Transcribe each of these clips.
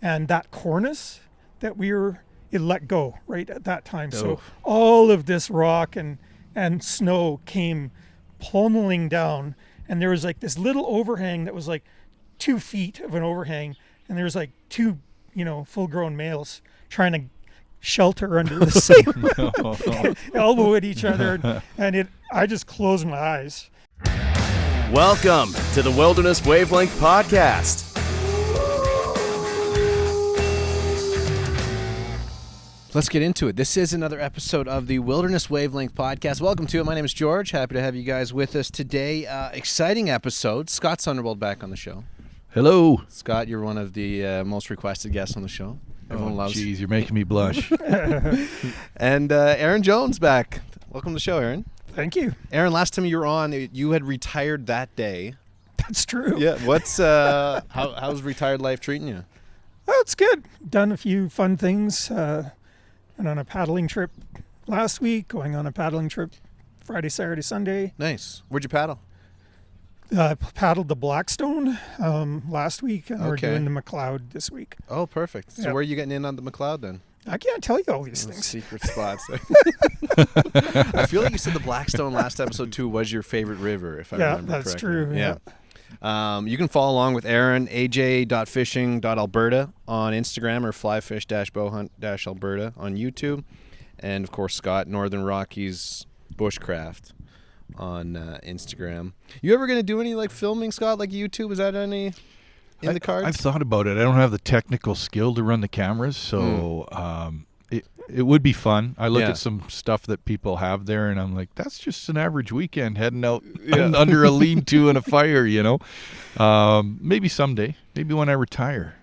and that cornice that it let go right at that time. So all of this rock and snow came plummeting down, and there was like this little overhang that was like 2 feet of an overhang, and there was like two, full-grown males trying to shelter under the same elbow at each other, and I just closed my eyes. Welcome to the Wilderness Wavelength Podcast. Let's get into it. This is another episode of the Wilderness Wavelength Podcast. Welcome to it. My name is George. Happy to have you guys with us today. Exciting episode. Scott Sunderwald back on the show. Hello. Scott, you're one of the most requested guests on the show. Everyone loves you. Jeez, you're making me blush. And Aaron Jones back. Welcome to the show, Aaron. Thank you. Aaron, last time you were on, you had retired that day. That's true. Yeah. What's how's retired life treating you? Oh, it's good. Done a few fun things. And on a paddling trip last week, going on a paddling trip Friday, Saturday, Sunday. Nice. Where'd you paddle? Paddled the Blackstone last week, and we're doing the McLeod this week. Oh, perfect. So where are you getting in on the McLeod then? I can't tell you all these things. Secret spots. I feel like you said the Blackstone last episode too was your favorite river, if I remember correctly. That's true. Yeah. You can follow along with Aaron, aj.fishing.alberta on Instagram or flyfish-bowhunt-alberta on YouTube. And, of course, Scott, Northern Rockies Bushcraft on Instagram. You ever going to do any, filming, Scott, like YouTube? Is that any in the cards? I've thought about it. I don't have the technical skill to run the cameras, so it would be fun. I look at some stuff that people have there, and I'm like, that's just an average weekend heading out under a lean-to and a fire, Maybe someday. Maybe when I retire.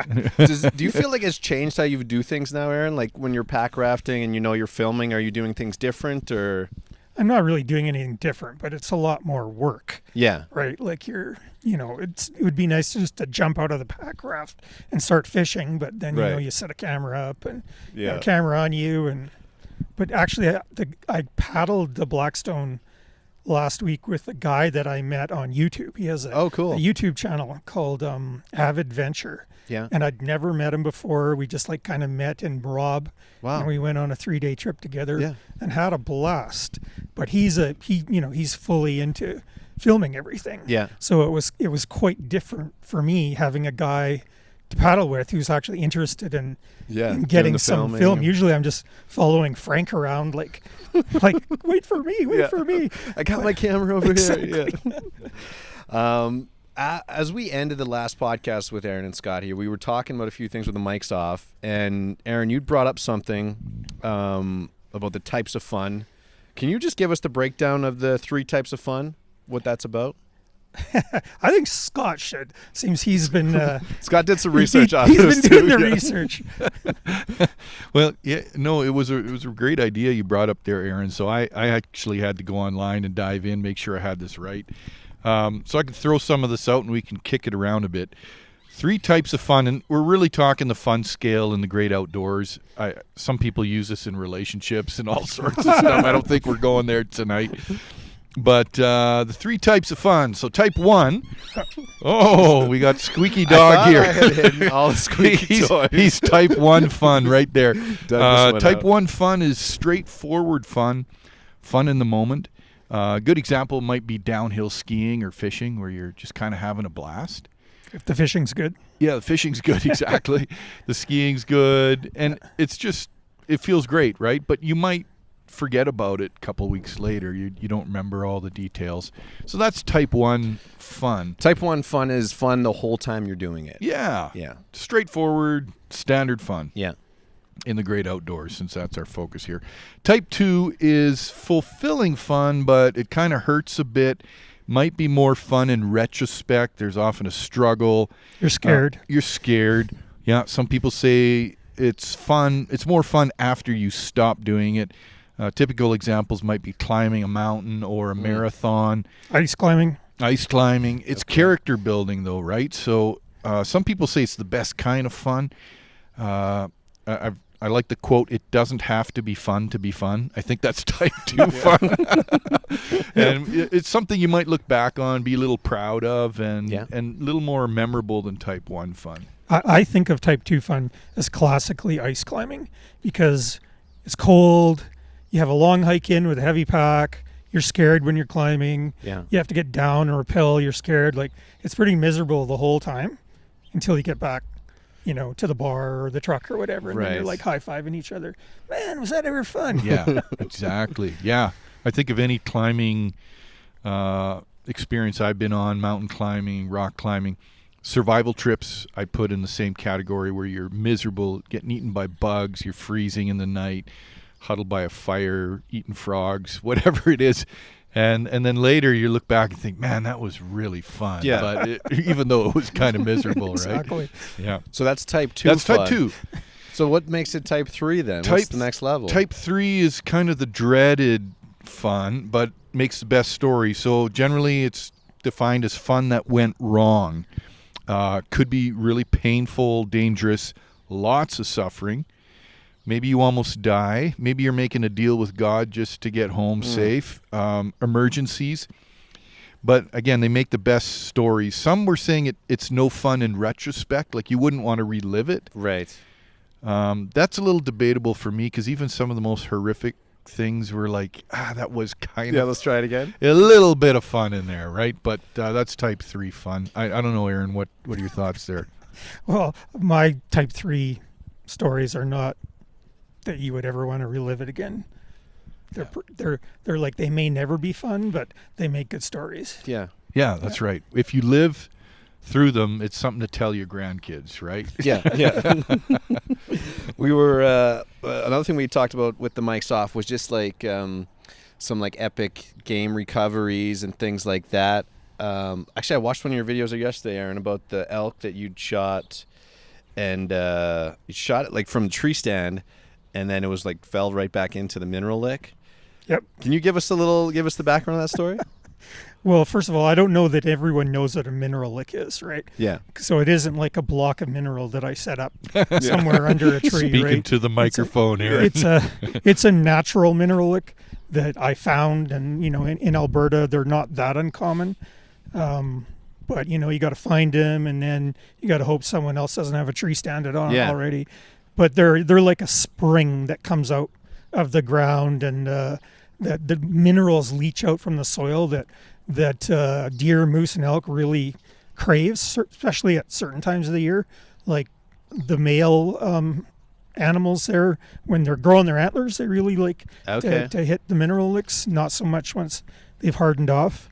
Do you feel like it's changed how you do things now, Aaron? Like when you're pack rafting and you're filming, are you doing things different or? I'm not really doing anything different, but it's a lot more work. Yeah. Right? Like it would be nice just to jump out of the pack raft and start fishing, but then, you set a camera up and a camera on you. But actually, I paddled the Blackstone last week with a guy that I met on YouTube. He has a YouTube channel called Avid Venture. Yeah. And I'd never met him before. We just kind of met in Rob. Wow. And we went on a 3-day trip together and had a blast. But he's fully into filming everything. Yeah. So it was quite different for me having a guy to paddle with who's actually interested in getting some film. Usually I'm just following Frank around like wait for me. I got my camera over here. Yeah. As we ended the last podcast with Aaron and Scott here, we were talking about a few things with the mics off, and Aaron, you brought up something about the types of fun. Can you just give us the breakdown of the 3 types of fun, what that's about? I think Scott should. Seems he's been... Scott did some research on this. He's been doing the research. Well, it was a great idea you brought up there, Aaron. So I actually had to go online and dive in, make sure I had this right. So I can throw some of this out and we can kick it around a bit. 3 types of fun, and we're really talking the fun scale in the great outdoors. Some people use this in relationships and all sorts of stuff. I don't think we're going there tonight. But the 3 types of fun. So type 1. Oh, we got Squeaky Dog here. I had hidden all the squeaky toys. He's type 1 fun right there. Type 1 fun is straightforward fun in the moment. A good example might be downhill skiing or fishing where you're just kind of having a blast. If the fishing's good. Yeah, the fishing's good, exactly. The skiing's good. And it feels great, right? But you might forget about it a couple weeks later. You don't remember all the details. So that's type 1 fun. Type 1 fun is fun the whole time you're doing it. Yeah. Straightforward, standard fun. Yeah. In the great outdoors, since that's our focus here. Type 2 is fulfilling fun, but it kind of hurts a bit. Might be more fun in retrospect. There's often a struggle. You're scared. You're scared. Yeah, some people say it's fun. It's more fun after you stop doing it. Typical examples might be climbing a mountain or a marathon. Ice climbing. It's character building, though, right? So some people say it's the best kind of fun. I like the quote, "It doesn't have to be fun to be fun." I think that's type 2 fun. And it's something you might look back on, be a little proud of, and a little more memorable than type 1 fun. I think of type 2 fun as classically ice climbing because it's cold. You have a long hike in with a heavy pack. You're scared when you're climbing. Yeah. You have to get down or rappel. You're scared. Like, it's pretty miserable the whole time until you get back, to the bar or the truck or whatever. And then you're Right. like high-fiving each other. Man, was that ever fun? Yeah, exactly. Yeah. I think of any climbing experience I've been on, mountain climbing, rock climbing, survival trips I put in the same category where you're miserable, getting eaten by bugs, you're freezing in the night, huddled by a fire, eating frogs, whatever it is. And then later you look back and think, man, that was really fun. Yeah. But even though it was kind of miserable, right? Exactly. Yeah. So that's type 2 That's fun. type 2. So what makes it type 3 then? What's the next level? Type 3 is kind of the dreaded fun, but makes the best story. So generally it's defined as fun that went wrong. Could be really painful, dangerous, lots of suffering. Maybe you almost die. Maybe you're making a deal with God just to get home safe. Emergencies. But again, they make the best stories. Some were saying it's no fun in retrospect, like you wouldn't want to relive it. Right. That's a little debatable for me because even some of the most horrific things were like, that was kind Yeah, of let's try it again. a little bit of fun in there, right? But that's type 3 fun. I don't know, Aaron, what are your thoughts there? Well, my type 3 stories are not that you would ever want to relive it again. They're like, they may never be fun, but they make good stories. Yeah. Yeah, that's right. If you live through them, it's something to tell your grandkids, right? Yeah, yeah. We were another thing we talked about with the mics off was just like some like epic game recoveries and things like that. Actually, I watched one of your videos yesterday, Aaron, about the elk that you'd shot, and you shot it like from the tree stand, and then it was like fell right back into the mineral lick. Yep. Can you give us the background of that story? Well, first of all, I don't know that everyone knows what a mineral lick is, right? Yeah. So it isn't like a block of mineral that I set up somewhere under a tree, Speaking right? to the microphone, Aaron. It's a natural mineral lick that I found, and in Alberta they're not that uncommon. But you got to find them, and then you got to hope someone else doesn't have a tree stand on it already. But they're like a spring that comes out of the ground, and that the minerals leach out from the soil that deer, moose, and elk really craves, especially at certain times of the year. Like the male animals there, when they're growing their antlers, they really like to hit the mineral licks, not so much once they've hardened off.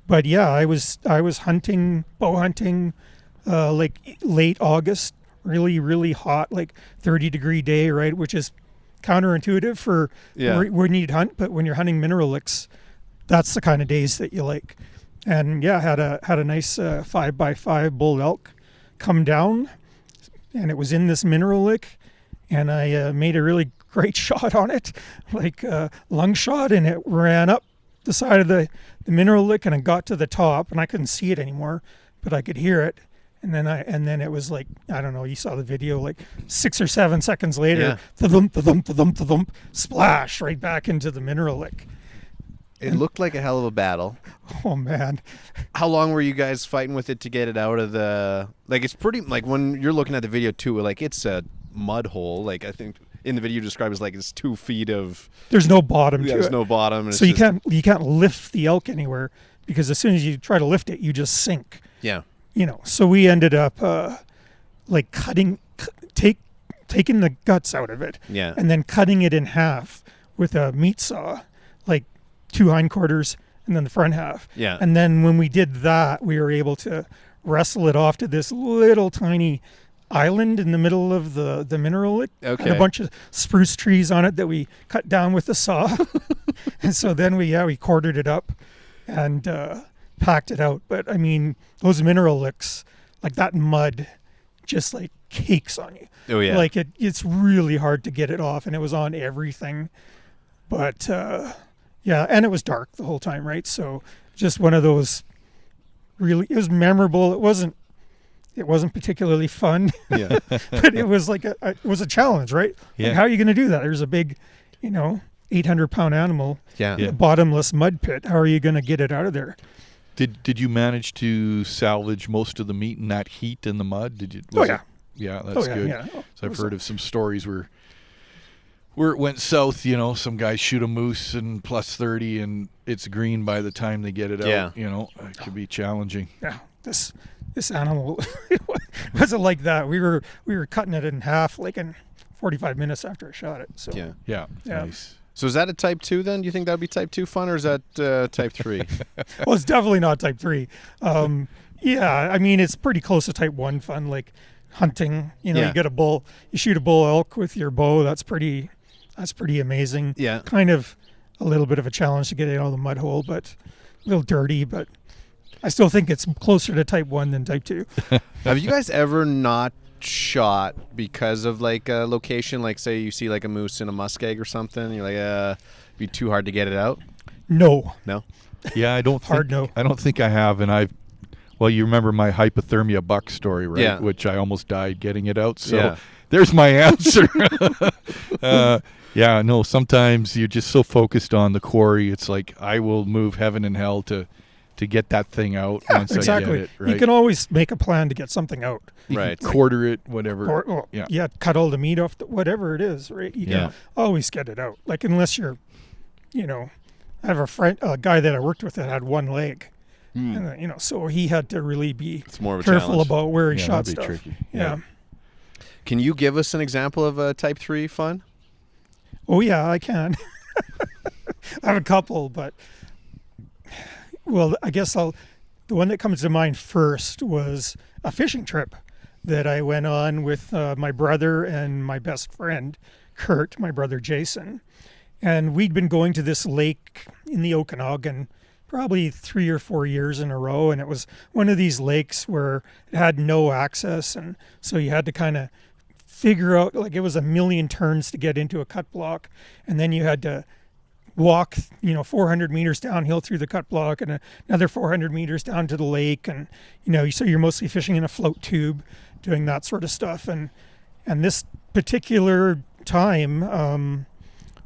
But yeah, I was bow hunting, like late August, really, really hot, like 30-degree day, right? Which is counterintuitive for when you'd hunt, but when you're hunting mineral licks, that's the kind of days that you like. And yeah, had a nice 5x5 bull elk come down, and it was in this mineral lick, and I made a really great shot on it, like lung shot, and it ran up the side of the mineral lick, and it got to the top, and I couldn't see it anymore, but I could hear it. And then it was like, I don't know, you saw the video, like 6 or 7 seconds later, thump, thump, thump, thump, splash right back into the mineral lick. It looked like a hell of a battle. Oh man. How long were you guys fighting with it to get it out of the, like, it's pretty, like when you're looking at the video too, like it's a mud hole. Like I think in the video you described as like it's 2 feet of, there's no bottom to it. There's no bottom. And so you can't lift the elk anywhere, because as soon as you try to lift it, you just sink. Yeah. So we ended up like taking the guts out of it, and then cutting it in half with a meat saw, like 2 hindquarters and then the front half. Yeah. And then when we did that, we were able to wrestle it off to this little tiny island in the middle of the mineral lick. Okay. And a bunch of spruce trees on it that we cut down with the saw. And so then we quartered it up and packed it out. But I mean, those mineral licks, like that mud just like cakes on you. Oh yeah. Like it's really hard to get it off, and it was on everything. But yeah, and it was dark the whole time, right? So just one of those really, it was memorable. It wasn't particularly fun. Yeah. But it was like it was a challenge, right? Yeah. Like, how are you going to do that? There's a big, 800-pound animal, Yeah. bottomless mud pit. How are you going to get it out of there? Did you manage to salvage most of the meat in that heat in the mud? Oh yeah. Yeah, that's good. Yeah. So I've heard of some stories where it went south, some guys shoot a moose and plus 30 and it's green by the time they get it out. It could be challenging. Yeah, this animal wasn't like that. We were cutting it in half like in 45 minutes after I shot it. So Yeah. Nice. So is that a type 2 then? Do you think that would be type 2 fun, or is that type 3? Well, it's definitely not type 3. Yeah, I mean, it's pretty close to type 1 fun, like hunting. You get a bull, you shoot a bull elk with your bow. That's pretty amazing. Yeah. Kind of a little bit of a challenge to get out of the mud hole, but a little dirty, but I still think it's closer to type 1 than type 2. Have you guys ever not shot because of like a location, like say you see like a moose in a muskeg or something, and you're like, it'd be too hard to get it out? No. Yeah, I don't think I have, and well, you remember my hypothermia buck story, right? Yeah. Which I almost died getting it out. So there's my answer. No, sometimes you're just so focused on the quarry. It's like I will move heaven and hell to get that thing out once I get it. Right? You can always make a plan to get something out. Right. Quarter it, whatever. Cut all the meat off, whatever it is, right? You can always get it out. Like unless you're, I have a guy that I worked with that had one leg. And, so he had to really be more of a careful challenge. about where he shot that'd be stuff. Tricky. Yeah. Can you give us an example of a type 3 fun? Oh yeah, I can. I have a couple, but I guess the one that comes to mind first was a fishing trip that I went on with my brother and my best friend, Kurt, my brother Jason. And we'd been going to this lake in the Okanagan probably 3 or 4 years in a row. And it was one of these lakes where it had no access. And so you had to kind of figure out, like it was a million turns to get into a cut block. And then you had to walk, 400 meters downhill through the cut block and another 400 meters down to the lake. And, so you're mostly fishing in a float tube, doing that sort of stuff. And this particular time,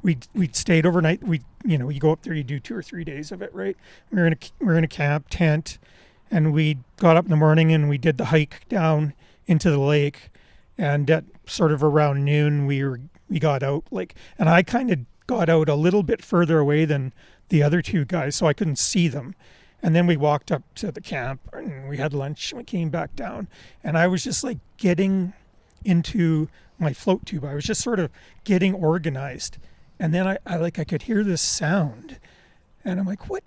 we'd stayed overnight. You go up there, you do 2 or 3 days of it, right? We're in a camp tent, and we got up in the morning and we did the hike down into the lake. And at sort of around noon, we got out, and I kind of got out a little bit further away than the other two guys, so I couldn't see them. And then we walked up to the camp and we had lunch and we came back down, and I was just like getting into my float tube. I was just sort of getting organized. And then I could hear this sound, and I'm like, what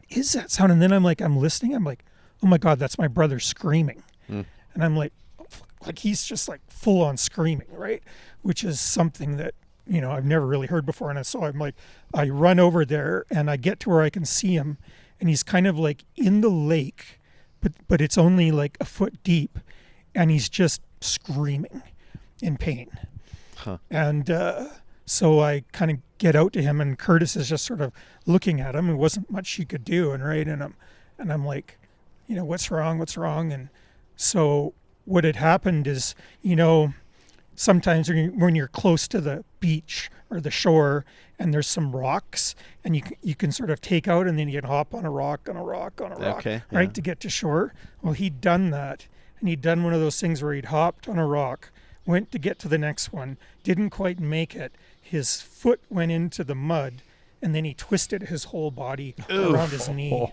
is that sound? And then I'm listening. I'm like, oh my God, that's my brother screaming. And I'm like he's just like full on screaming, right? Which is something that, I've never really heard before. And so I run over there and I get to where I can see him, and he's kind of like in the lake, but it's only like a foot deep, and he's just screaming in pain. And so I kind of get out to him, and Curtis is just sort of looking at him. There wasn't much he could do, and I'm like, what's wrong? And so what had happened is, sometimes when you're close to the beach or the shore and there's some rocks, and you can sort of take out, and then you can hop on a rock, okay, right, to get to shore. Well, he'd done that, and he'd done one of those things where he'd hopped on a rock, went to get to the next one, didn't quite make it. His foot went into the mud, and then he twisted his whole body around his knee.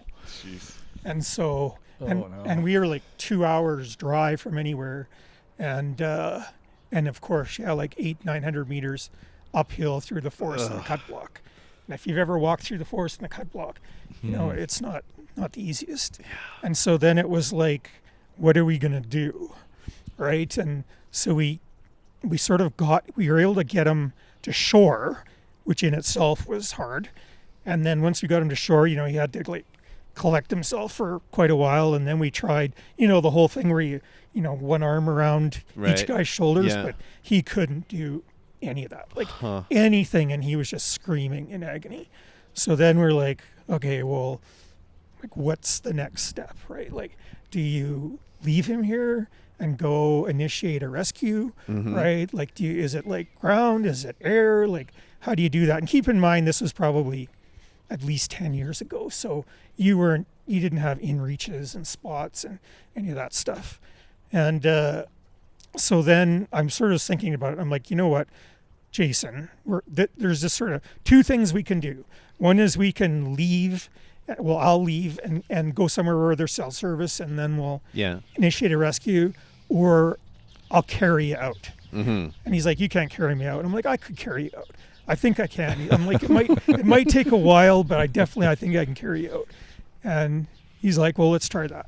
And so, and we were like 2 hours drive from anywhere, and of course, like 800-900 meters uphill through the forest and the cut block. And if you've ever walked through the forest and the cut block, it's not the easiest. Yeah. And so then it was like, what are we gonna do, right? And so we were able to get him to shore, which in itself was hard. And then once we got him to shore, he had to collect himself for quite a while. And then we tried, the whole thing where you one arm around each guy's shoulders, but he couldn't do any of that, anything. And he was just screaming in agony. So then we're like, okay, well, what's the next step, right? Do you leave him here and go initiate a rescue, right? Is it ground? Is it air? How do you do that? And keep in mind, this was probably at least 10 years ago. So you didn't have in reaches and spots and any of that stuff. And So then I'm sort of thinking about it. I'm like, you know what, Jason, there's just sort of two things we can do. One is we can leave. Well, I'll leave and go somewhere where there's cell service, and then we'll initiate a rescue, or I'll carry you out. Mm-hmm. And he's like, you can't carry me out. I'm like, I could carry you out. I think I can. I'm like, it might take a while, but I think I can carry you out. And he's like, well, let's try that.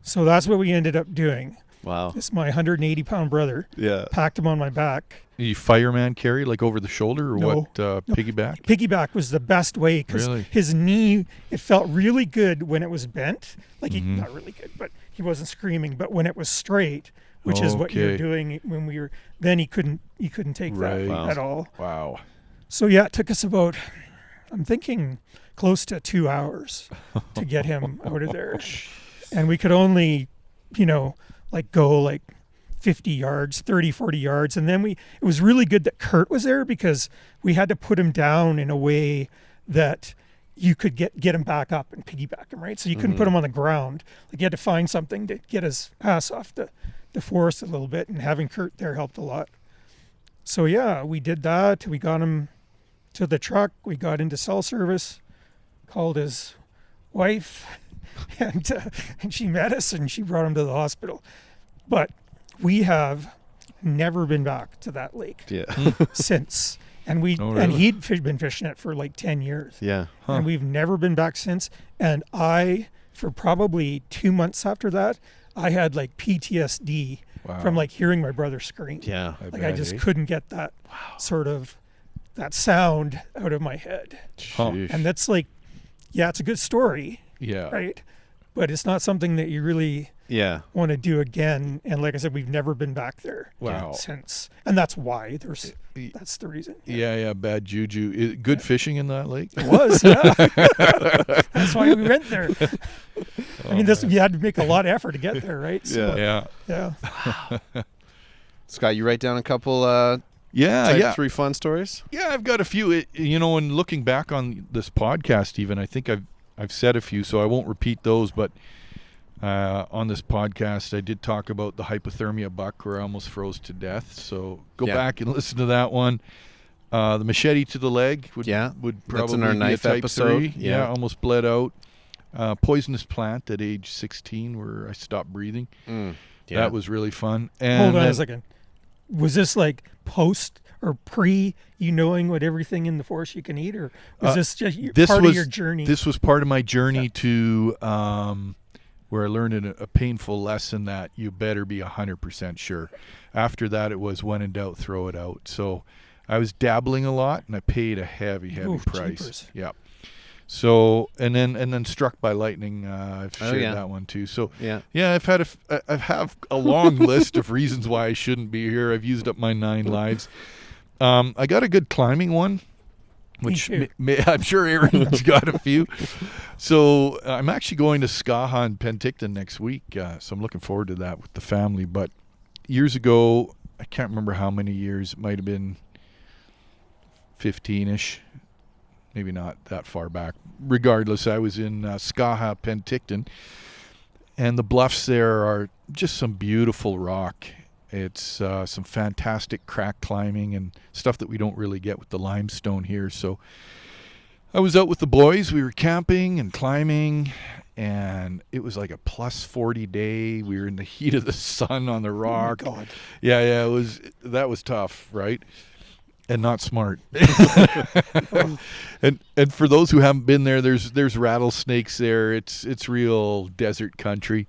So that's what we ended up doing. Wow. It's my 180-pound brother. Yeah. Packed him on my back. You fireman carry, like over the shoulder, or No. what? Piggyback? Piggyback was the best way, because Really? his knee, it felt really good when it was bent. Like, not really good, but he wasn't screaming. But when it was straight, which is what you were Okay. doing when we were, then he couldn't take Right. that Wow. at all. Wow. So yeah, it took us about, I'm thinking, close to 2 hours to get him out of there. And we could only, go 50 yards, 30, 40 yards. And then it was really good that Kurt was there, because we had to put him down in a way that you could get him back up and piggyback him, right? So you couldn't put him on the ground. Like, you had to find something to get his ass off the forest a little bit, and having Kurt there helped a lot. So yeah, we did that. We got him to the truck. We got into cell service, called his wife, and she met us, and she brought him to the hospital. But we have never been back to that lake since. And really? and he'd been fishing it for like 10 years. Yeah. And we've never been back since. And for probably 2 months after that, I had like PTSD from like hearing my brother scream. Yeah. I just couldn't get that sort of that sound out of my head. Sheesh. And that's like, yeah, it's a good story, Yeah. right? But it's not something that you really want to do again. And like I said, we've never been back there Wow. since. And that's why that's the reason. Yeah, bad juju. Good fishing in that lake? It was, yeah. That's why we went there. I mean, you had to make a lot of effort to get there, right? So, Yeah. Scott, you write down a couple Yeah. 3 fun stories? Yeah, I've got a few. And looking back on this podcast, even I think I've said a few, so I won't repeat those. But on this podcast, I did talk about the hypothermia buck where I almost froze to death. So go back and listen to that one. The machete to the leg would probably That's in our be a knife type episode. 3. Yeah, almost bled out. Poisonous plant at age 16 where I stopped breathing. That was really fun. And hold on a second. Was this like post or pre you knowing what everything in the forest you can eat, or was this just part of your journey? This was part of my journey to where I learned a painful lesson that you better be 100% sure. After that, it was when in doubt, throw it out. So I was dabbling a lot, and I paid a heavy price. Jeepers. Yeah. So and then struck by lightning. I've shared that one too. So I've had I have a long list of reasons why I shouldn't be here. I've used up my 9 lives. I got a good climbing one, which I'm sure Aaron's got a few. So I'm actually going to Skaha and Penticton next week. So I'm looking forward to that with the family. But years ago, I can't remember how many years. It might have been 15-ish. Maybe not that far back. Regardless, I was in Skaha, Penticton, and the bluffs there are just some beautiful rock. It's some fantastic crack climbing and stuff that we don't really get with the limestone here. So I was out with the boys. We were camping and climbing, and it was like a plus 40 day. We were in the heat of the sun on the rock. Oh my God. Yeah, that was tough, right? And not smart. and for those who haven't been there, there's rattlesnakes there. It's real desert country.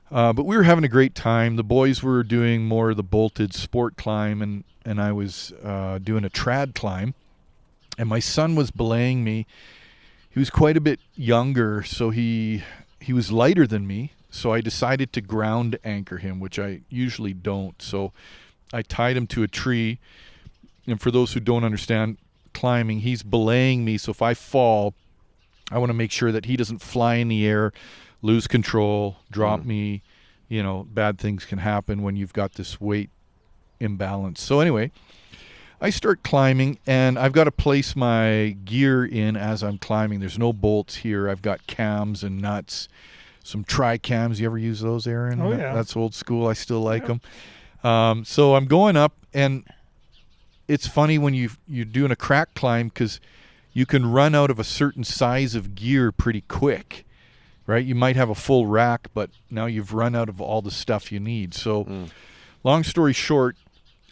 But we were having a great time. The boys were doing more of the bolted sport climb, and I was doing a trad climb. And my son was belaying me. He was quite a bit younger, so he was lighter than me. So I decided to ground anchor him, which I usually don't. So I tied him to a tree. And for those who don't understand climbing, he's belaying me. So if I fall, I want to make sure that he doesn't fly in the air, lose control, drop me. Bad things can happen when you've got this weight imbalance. So anyway, I start climbing, and I've got to place my gear in as I'm climbing. There's no bolts here. I've got cams and nuts, some tri-cams. You ever use those, Aaron? Oh, yeah. That's old school. I still like them. So I'm going up, and it's funny when you're doing a crack climb because you can run out of a certain size of gear pretty quick, right? You might have a full rack, but now you've run out of all the stuff you need. So long story short,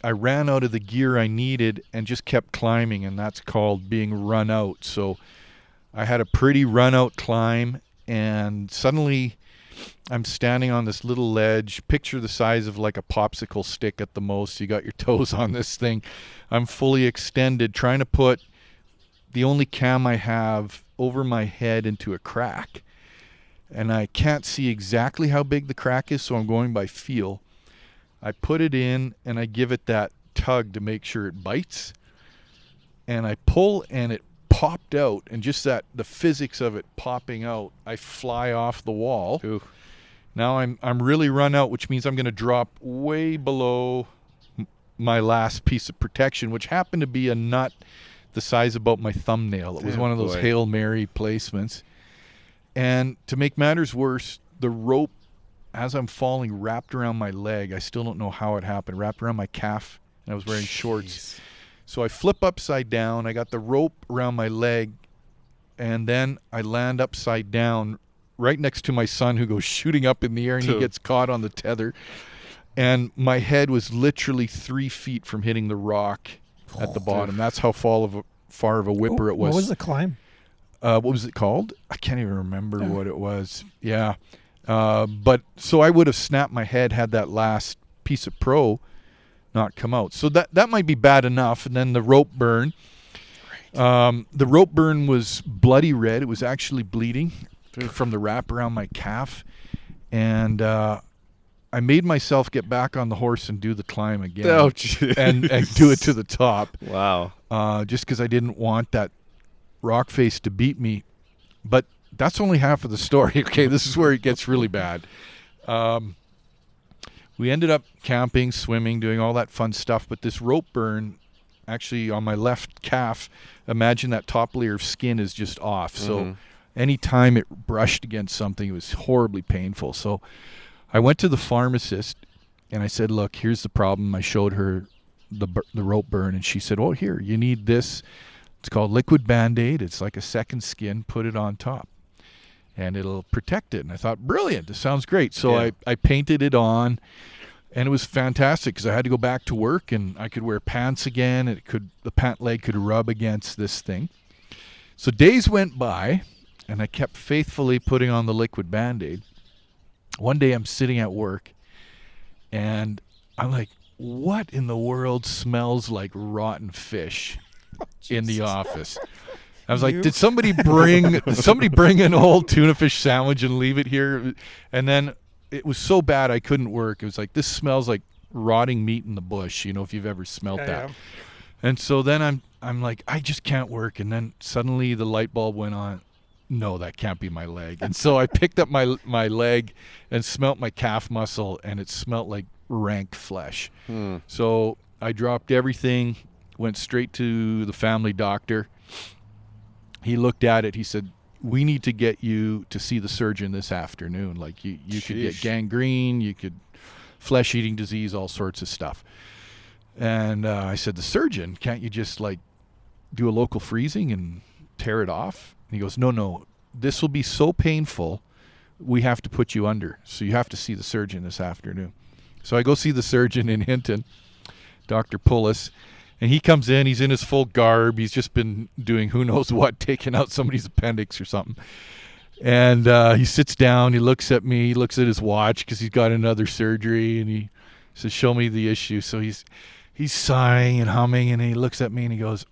I ran out of the gear I needed and just kept climbing, and that's called being run out. So I had a pretty run out climb, and suddenly I'm standing on this little ledge. Picture the size of like a popsicle stick at the most. You got your toes on this thing. I'm fully extended, trying to put the only cam I have over my head into a crack. And I can't see exactly how big the crack is, so I'm going by feel. I put it in, and I give it that tug to make sure it bites. And I pull, and it popped out. And just the physics of it popping out, I fly off the wall. Ooh. Now I'm really run out, which means I'm going to drop way below my last piece of protection, which happened to be a nut the size about my thumbnail. It was one of those Hail Mary placements. And to make matters worse, the rope, as I'm falling, wrapped around my leg. I still don't know how it happened. Wrapped around my calf, and I was wearing shorts. So I flip upside down. I got the rope around my leg, and then I land upside down right next to my son, who goes shooting up in the air, and he gets caught on the tether. And my head was literally 3 feet from hitting the rock at the bottom. That's how far of a whipper it was. What was the climb? What was it called? I can't even remember what it was. Yeah. But so I would have snapped my head had that last piece of pro not come out. So that might be bad enough. And then the rope burn. The rope burn was bloody red. It was actually bleeding from the wrap around my calf. And I made myself get back on the horse and do the climb again. Oh, and do it to the top. Wow. Just because I didn't want that rock face to beat me. But that's only half of the story. Okay, this is where it gets really bad. We ended up camping, swimming, doing all that fun stuff. But this rope burn, actually on my left calf, imagine that top layer of skin is just off. So anytime it brushed against something, it was horribly painful. So I went to the pharmacist, and I said, look, here's the problem. I showed her the rope burn, and she said, oh, here, you need this. It's called liquid Band-Aid. It's like a second skin. Put it on top, and it'll protect it. And I thought, brilliant. This sounds great. So I painted it on, and it was fantastic because I had to go back to work, and I could wear pants again. The pant leg could rub against this thing. So days went by, and I kept faithfully putting on the liquid Band-Aid. One day I'm sitting at work, and I'm like, what in the world smells like rotten fish in the office? I was like, did somebody bring an old tuna fish sandwich and leave it here? And then it was so bad I couldn't work. It was like, this smells like rotting meat in the bush, if you've ever smelt that. Yeah. And so then I'm like, I just can't work. And then suddenly the light bulb went on. No, that can't be my leg. And so I picked up my leg and smelt my calf muscle, and it smelt like rank flesh. So I dropped everything, went straight to the family doctor. He looked at it. He said, we need to get you to see the surgeon this afternoon. Like you could get gangrene, you could flesh-eating disease, all sorts of stuff. And I said, the surgeon, can't you just like do a local freezing and tear it off? And he goes, no, this will be so painful, we have to put you under. So you have to see the surgeon this afternoon. So I go see the surgeon in Hinton, Dr. Pullis, and he comes in. He's in his full garb. He's just been doing who knows what, taking out somebody's appendix or something. And he sits down. He looks at me. He looks at his watch because he's got another surgery, and he says, show me the issue. So he's sighing and humming, and he looks at me and he goes,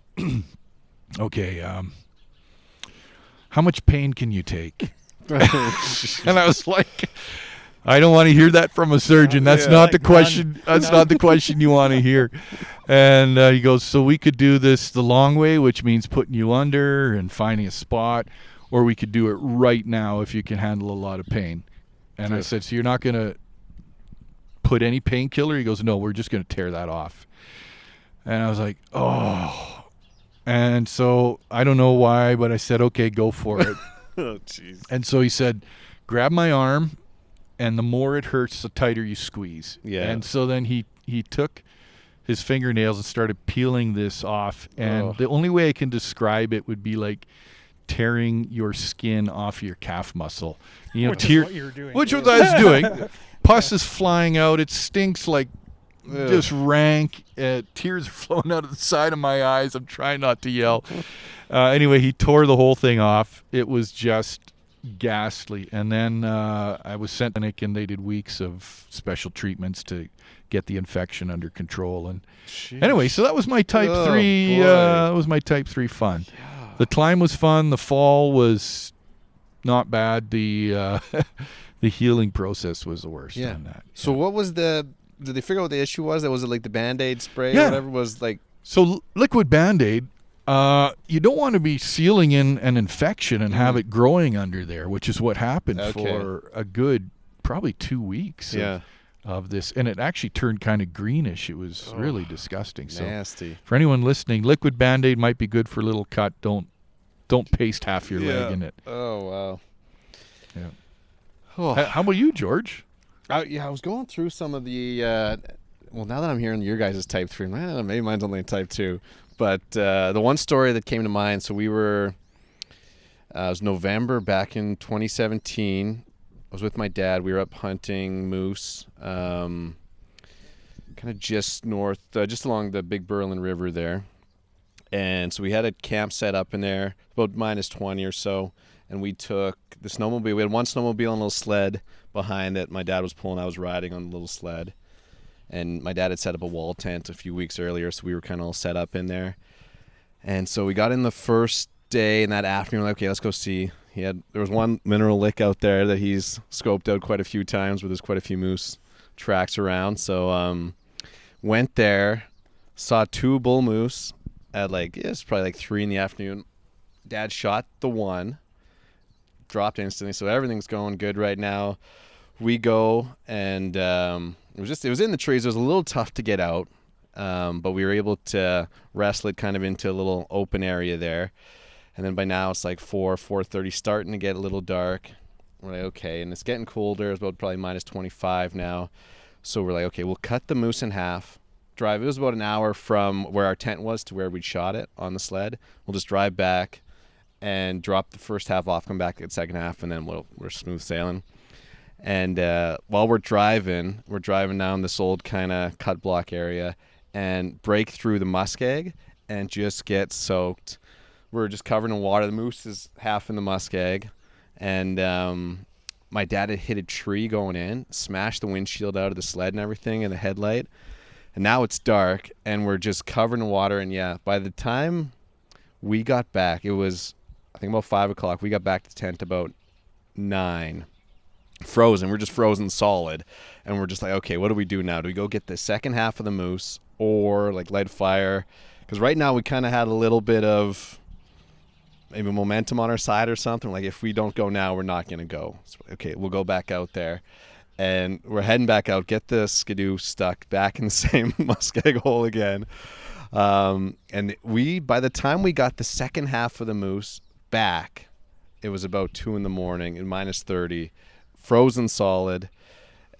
okay, how much pain can you take? And I was like, I don't want to hear that from a surgeon. That's not the question. That's not the question you want to hear. And he goes, so we could do this the long way, which means putting you under and finding a spot, or we could do it right now if you can handle a lot of pain. And I said, so you're not going to put any painkiller? He goes, no, we're just going to tear that off. And I was like, oh. And so I don't know why, but I said, okay, go for it. Oh, jeez. And so he said, grab my arm, and the more it hurts, the tighter you squeeze. Yeah. And so then he he took his fingernails and started peeling this off. And the only way I can describe it would be like tearing your skin off your calf muscle. Which is what you're doing. Which was what I was doing. Pus is flying out. It stinks like just rank. Tears are flowing out of the side of my eyes. I'm trying not to yell. Anyway, he tore the whole thing off. It was just ghastly. And then I was sent to clinic, and they did weeks of special treatments to get the infection under control. And anyway, so that was my type 3. That was my type 3 fun. Yeah. The climb was fun. The fall was not bad. The the healing process was the worst on that. So what was did they figure out what the issue was? Was it like the Band-Aid spray or whatever was like? So liquid Band-Aid, you don't want to be sealing in an infection and have it growing under there, which is what happened for a good probably 2 weeks of this. And it actually turned kind of greenish. It was really disgusting. Nasty. So for anyone listening, liquid Band-Aid might be good for a little cut. Don't paste half your leg in it. Oh, wow. Yeah. How about you, George? I was going through some of the well, now that I'm hearing your guys' type 3, maybe mine's only a type 2. But the one story that came to mind, so we were it was November back in 2017. I was with my dad. We were up hunting moose, kind of just north, just along the Big Berlin River there. And so we had a camp set up in there, about -20 or so. And we took the snowmobile. We had one snowmobile and a little sled behind it. My dad was pulling. I was riding on the little sled. And my dad had set up a wall tent a few weeks earlier, so we were kind of all set up in there. And so we got in the first day, and that afternoon, we're like, okay, let's go see. There was one mineral lick out there that he's scoped out quite a few times, where there's quite a few moose tracks around. So went there, saw 2 bull moose at it's probably 3 in the afternoon. Dad shot the one, dropped instantly, so everything's going good right now. We go, and it was in the trees. It was a little tough to get out, but we were able to wrestle it kind of into a little open area there. And then by now it's like 4:30, starting to get a little dark. We're like, okay, and it's getting colder. It's about probably -25 now. So we're like, okay, we'll cut the moose in half. Drive. It was about an hour from where our tent was to where we'd shot it on the sled. We'll just drive back and drop the first half off, come back at the second half, and then we're smooth sailing. And while we're driving down this old kind of cut block area and break through the muskeg and just get soaked. We're just covered in water. The moose is half in the muskeg. And my dad had hit a tree going in, smashed the windshield out of the sled and everything and the headlight. And now it's dark, and we're just covered in water. And, by the time we got back, it was, I think, about 5 o'clock. We got back to the tent about 9. Frozen. We're just frozen solid. And we're just like, okay, what do we do now? Do we go get the second half of the moose or, light a fire? Because right now we kind of had a little bit of maybe momentum on our side or something. Like, if we don't go now, we're not going to go. So, okay, we'll go back out there. And we're heading back out, get the skidoo stuck back in the same muskeg hole again. And by the time we got the second half of the moose back, it was about 2 in the morning and -30, frozen solid.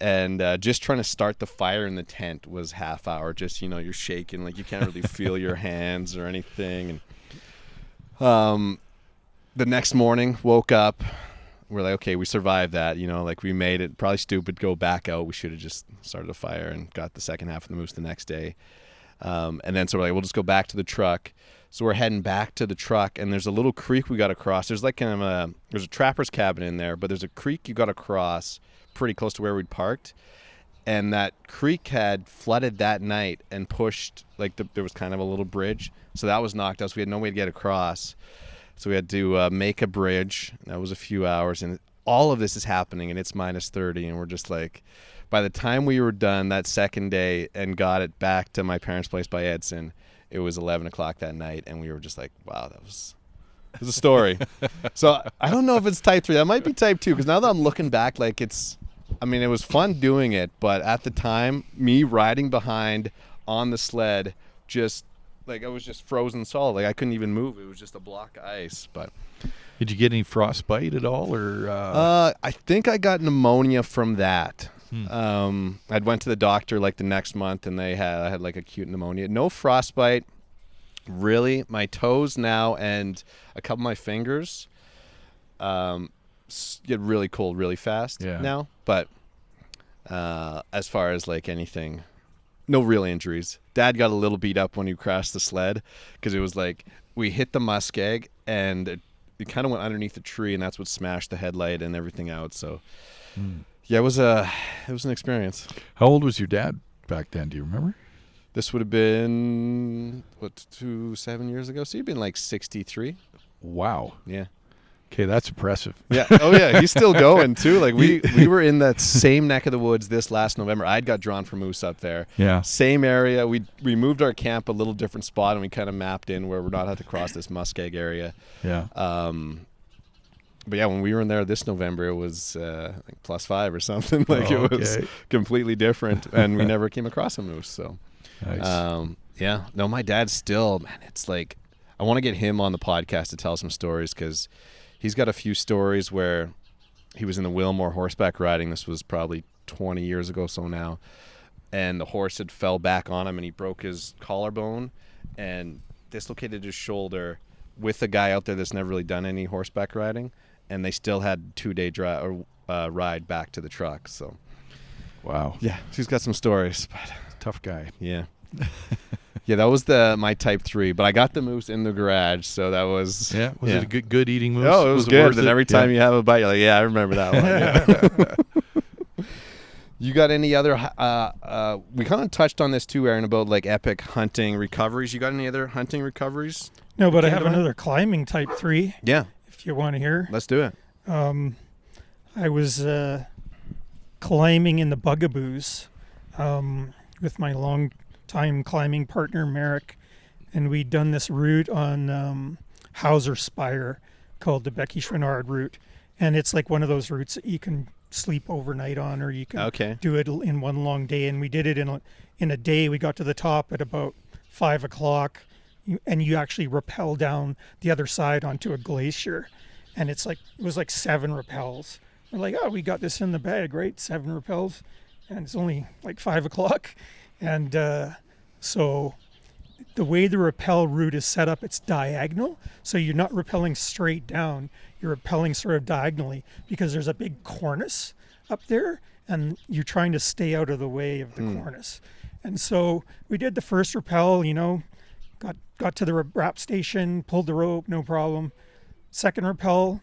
And just trying to start the fire in the tent was half hour. Just, you're shaking, you can't really feel your hands or anything. And the next morning, woke up. We're like, okay, we survived that, we made it. Probably stupid, go back out. We should have just started a fire and got the second half of the moose the next day. And then so we're like, we'll just go back to the truck. So we're heading back to the truck, and there's a little creek we got to cross. There's there's a trapper's cabin in there, but there's a creek you got to cross pretty close to where we'd parked. And that creek had flooded that night and pushed, there was kind of a little bridge. So that was knocked out, so we had no way to get across. So we had to make a bridge. That was a few hours. And all of this is happening, and it's -30. And we're just like, by the time we were done that second day and got it back to my parents' place by Edson, it was 11 o'clock that night. And we were just like, wow, it was a story. So I don't know if it's type 3. That might be type 2, because now that I'm looking back, it was fun doing it. But at the time, me riding behind on the sled, just I was just frozen solid. I couldn't even move. It was just a block of ice. But did you get any frostbite at all, or? I think I got pneumonia from that. I'd went to the doctor like the next month, and I had like acute pneumonia. No frostbite, really. My toes now and a couple of my fingers get really cold really fast now. But as far as like anything, no real injuries. Dad got a little beat up when he crashed the sled because it was like we hit the muskeg and it kind of went underneath the tree, and that's what smashed the headlight and everything out. So yeah, it was an experience. How old was your dad back then? Do you remember? This would have been 7 years ago. So you've been like 63. Wow. Yeah. Okay, that's impressive. Yeah. Oh yeah, he's still going too. Like we were in that same neck of the woods this last November. I'd got drawn for moose up there. Yeah. Same area. We moved our camp a little different spot, and we kind of mapped in where we're not had to cross this muskeg area. Yeah. But yeah, when we were in there this November, it was like +5 or something. Like it was completely different, and we never came across a moose. So, nice. Yeah. No, my dad's still, man. It's like I want to get him on the podcast to tell some stories because he's got a few stories where he was in the Wilmore horseback riding. This was probably 20 years ago, so now, and the horse had fell back on him, and he broke his collarbone and dislocated his shoulder with a guy out there that's never really done any horseback riding. And they still had 2-day ride back to the truck. So, wow. Yeah, she's got some stories. But tough guy. Yeah, yeah. That was my Type 3. But I got the moose in the garage, so that was it a good eating moose? Oh, it was good. And every time you have a bite, you're like, yeah, I remember that one. Yeah. You got any other? We kind of touched on this too, Aaron, about like epic hunting recoveries. You got any other hunting recoveries? No, but I have another climbing Type 3. Yeah. If you want to hear. Let's do it. I was climbing in the Bugaboos with my long-time climbing partner, Merrick, and we'd done this route on Hauser Spire called the Becky Chouinard route, and it's like one of those routes that you can sleep overnight on, or you can do it in one long day, and we did it in a day. We got to the top at about 5 o'clock, and you actually rappel down the other side onto a glacier, and it was like 7 rappels. We're like, oh, we got this in the bag, right? 7 rappels, and it's only like 5 o'clock, and so the way the rappel route is set up, it's diagonal, so you're not rappelling straight down, you're rappelling sort of diagonally because there's a big cornice up there, and you're trying to stay out of the way of the cornice. And so we did the first rappel, got to the wrap station, pulled the rope, no problem. Second rappel,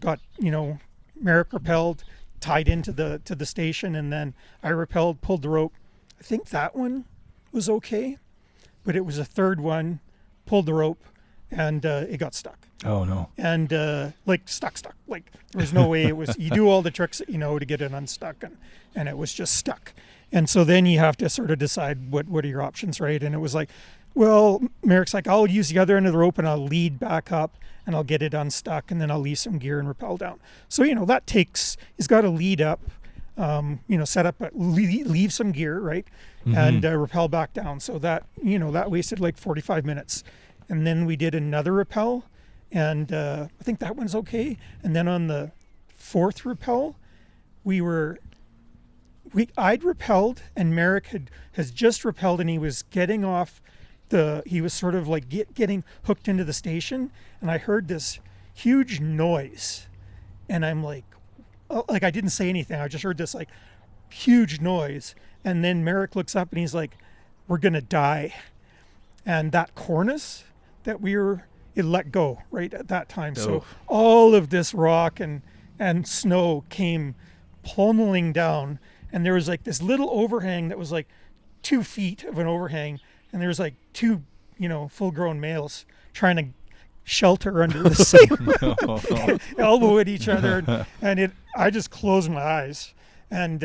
got, Merrick rappelled, tied into the station, and then I rappelled, pulled the rope. I think that one was okay, but it was a third one, pulled the rope, and it got stuck. Oh no. And stuck. Like there was no way it was, you do all the tricks that you know to get it unstuck, and it was just stuck. And so then you have to sort of decide what are your options, right? And it was like, well, Merrick's like, I'll use the other end of the rope and I'll lead back up and I'll get it unstuck, and then I'll leave some gear and rappel down. So, that he's got to lead up, set up, leave some gear, right? Mm-hmm. And rappel back down. So that, that wasted like 45 minutes. And then we did another rappel, and I think that one's okay. And then on the fourth rappel, I'd rappelled, and Merrick has just rappelled, and he was getting off he was sort of like getting hooked into the station, and I heard this huge noise, and I'm like I didn't say anything. I just heard this like huge noise, and then Merrick looks up and he's like, "We're gonna die." And that cornice that it let go right at that time. Oh. So all of this rock and snow came plummeting down, and there was like this little overhang that was like 2 feet of an overhang, and there was like 2 full-grown males trying to shelter under the same elbow at each other, and I just closed my eyes, and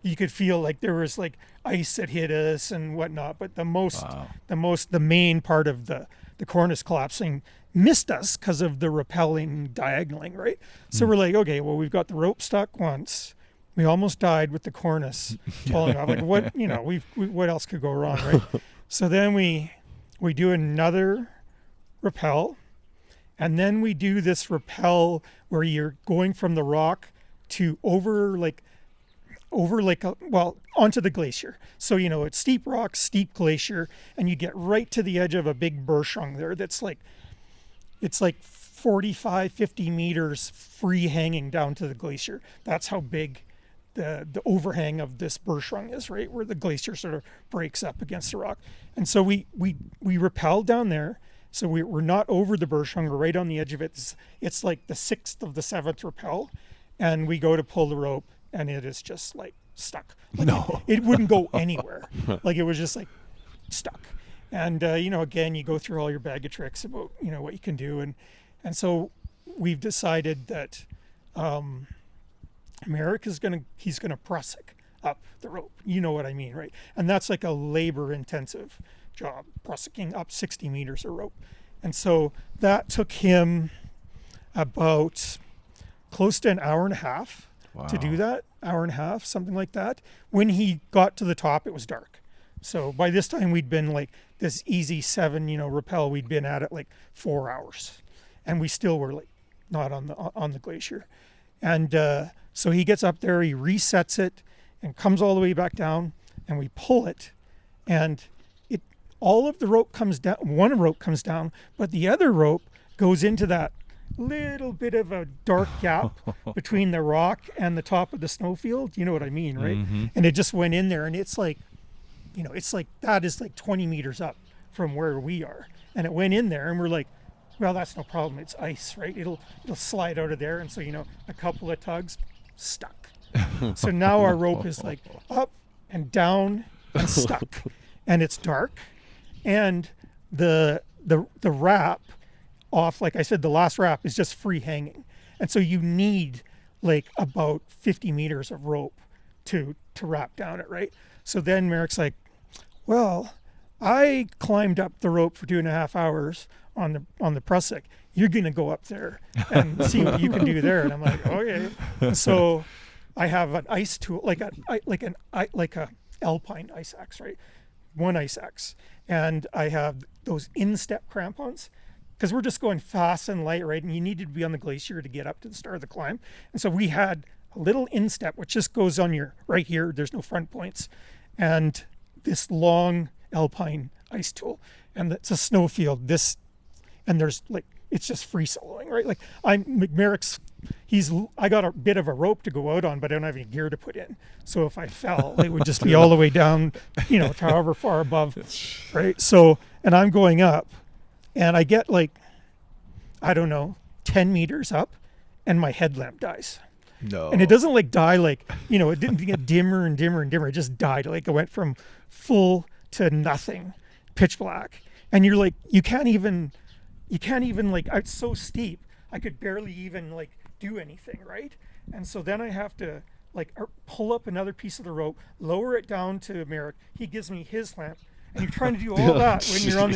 you could feel like there was like ice that hit us and whatnot, but the main part of the cornice collapsing missed us because of the rappelling diagonaling, right? So we're like, okay, well, we've got the rope stuck once, we almost died with the cornice falling off, like what what else could go wrong, right? So then we do another rappel, and then we do this rappel where you're going from the rock to over like over like onto the glacier. So it's steep rocks, steep glacier, and you get right to the edge of a big bergschrund there that's like, it's like 45, 50 meters free hanging down to the glacier. That's how big the overhang of this bergschrund is, right, where the glacier sort of breaks up against the rock. And so we rappel down there. So we're not over the bergschrund, we're right on the edge of it. It's like the 6th of the 7th rappel, and we go to pull the rope, and it is just like stuck. Like No. it wouldn't go anywhere. Like it was just like stuck. And again, you go through all your bag of tricks about what you can do, and so we've decided that Merrick he's gonna prusik up the rope. You know what I mean, right? And that's like a labor-intensive job, prusiking up 60 meters of rope. And so that took him about close to an hour and a half to do that, hour and a half, something like that. When he got to the top, it was dark. So by this time we'd been like this easy 7, rappel, we'd been at it like 4 hours, and we still were like not on the glacier. And so he gets up there, he resets it and comes all the way back down, and we pull it, and all of the rope comes down, one rope comes down, but the other rope goes into that little bit of a dark gap between the rock and the top of the snowfield. You know what I mean, right? Mm-hmm. And it just went in there, and it's like, it's like that is like 20 meters up from where we are. And it went in there, and we're like, well, that's no problem. It's ice, right? It'll slide out of there. And so, a couple of tugs, stuck. So now our rope is like up and down and stuck, and it's dark. And the wrap off, like I said, the last wrap is just free hanging. And so you need like about 50 meters of rope to wrap down it, right? So then Merrick's like, well, I climbed up the rope for 2.5 hours on the prusik. You're going to go up there and see what you can do there. And I'm like, okay. So I have an ice tool, like a alpine ice axe, right? One ice axe. And I have those instep crampons, because we're just going fast and light, right? And you needed to be on the glacier to get up to the start of the climb. And so we had a little instep, which just goes on your right here. There's no front points. And this long alpine ice tool. And it's a snowfield. And there's like, it's just free soloing, right? Like Merrick's, I got a bit of a rope to go out on, but I don't have any gear to put in. So if I fell, it would just be all the way down, to however far above, right? So, and I'm going up, and I get like, I don't know, 10 meters up, and my headlamp dies. No. And it doesn't like die like, it didn't get dimmer and dimmer and dimmer. It just died. Like it went from full to nothing, pitch black. And you're like, you can't even like, it's so steep, I could barely even like do anything, right? And so then I have to like pull up another piece of the rope, lower it down to Merrick. He gives me his lamp, and you're trying to do all that when you're on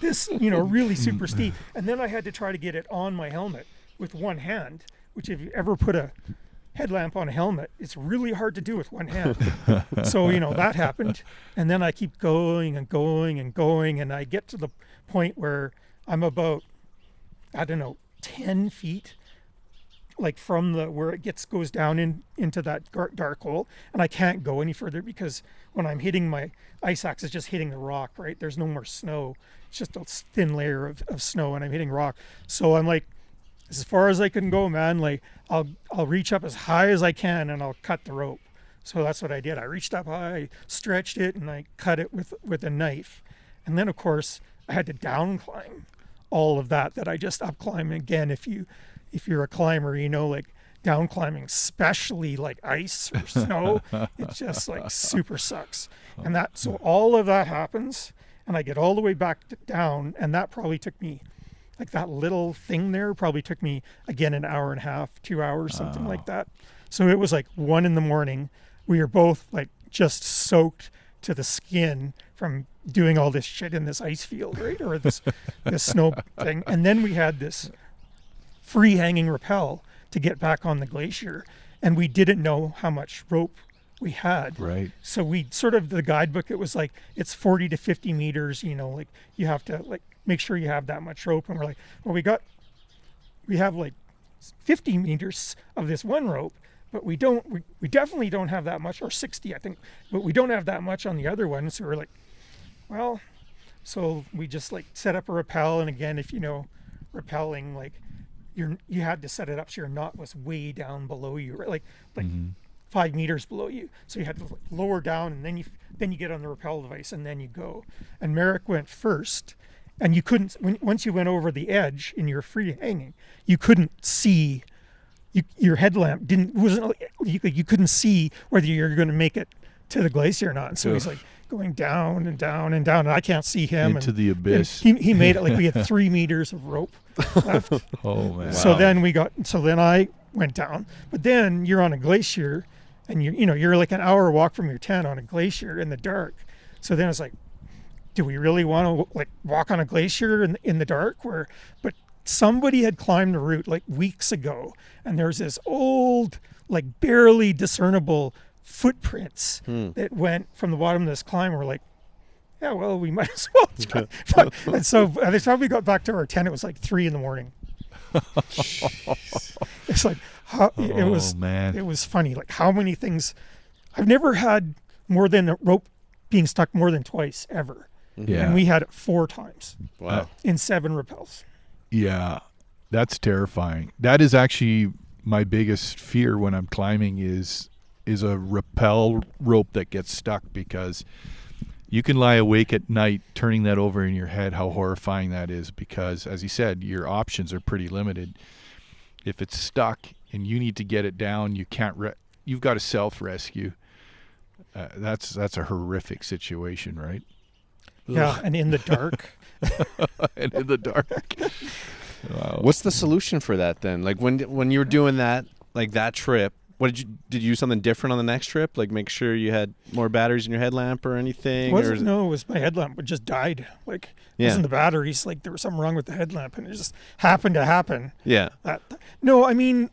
this really super steep. And then I had to try to get it on my helmet with one hand, which if you ever put a headlamp on a helmet, it's really hard to do with one hand. So that happened, and then I keep going and going and going, and I get to the point where I'm about, I don't know, 10 feet like from where it goes down into that dark hole, and I can't go any further because when I'm hitting my ice axe, it's just hitting the rock, right? There's no more snow. It's just a thin layer of snow, and I'm hitting rock. So I'm like, as far as I can go, man. Like I'll reach up as high as I can, and I'll cut the rope. So that's what I did. I reached up high, stretched it, and I cut it with a knife. And then of course I had to down climb all of that I just up climb. Again, if you're a climber, like down climbing, especially like ice or snow, it just like super sucks. And so all of that happens, and I get all the way back down, and that probably took me, like that little thing there probably took me again an hour and a half, 2 hours, something like that. So it was like 1 a.m. We were both like just soaked to the skin from doing all this shit in this ice field, right? Or this snow thing. And then we had this free hanging rappel to get back on the glacier, and we didn't know how much rope we had. Right. So we sort of, the guidebook, it was like, it's 40 to 50 meters, like you have to like make sure you have that much rope. And we're like, well, we have like 50 meters of this one rope, but we definitely don't have that much, or 60, I think, but we don't have that much on the other one. So we're like, well, so we just like set up a rappel. And again, if you know, rappelling, like you had to set it up so your knot was way down below you, right? Like 5 meters below you. So you had to like lower down, and then you get on the rappel device, and then you go. And Merrick went first, and you couldn't, once you went over the edge and you're free hanging, you couldn't see, your headlamp you couldn't see whether you're going to make it to the glacier or not. And so he's like going down and down and down, and I can't see him. Into the abyss. He made it like we had 3 meters of rope left. Oh man! So then I went down, but then you're on a glacier, and you're like an hour walk from your tent on a glacier in the dark. So then it's like, do we really want to like walk on a glacier in the dark? But somebody had climbed the route like weeks ago, and there's this old, like barely discernible footprints that went from the bottom of this climb. We're like, yeah, well, we might as well try. And so by the time we got back to our tent, it was like 3 a.m. It's like it was funny, like how many things. I've never had more than a rope being stuck more than twice ever. Yeah. And we had it 4 times. Wow. In 7 rappels. Yeah, that's terrifying. That is actually my biggest fear when I'm climbing is a rappel rope that gets stuck, because you can lie awake at night turning that over in your head, how horrifying that is, because as you said, your options are pretty limited. If it's stuck and you need to get it down, you can't you've got to self-rescue. That's a horrific situation, right? Yeah, and in the dark. And in the dark. Wow. What's the solution for that then? Like when you were doing that, like that trip, did you do something different on the next trip? Like make sure you had more batteries in your headlamp or anything? No, it was my headlamp. It just died. Like it wasn't the batteries. Like there was something wrong with the headlamp, and it just happened to happen. Yeah. No, I mean,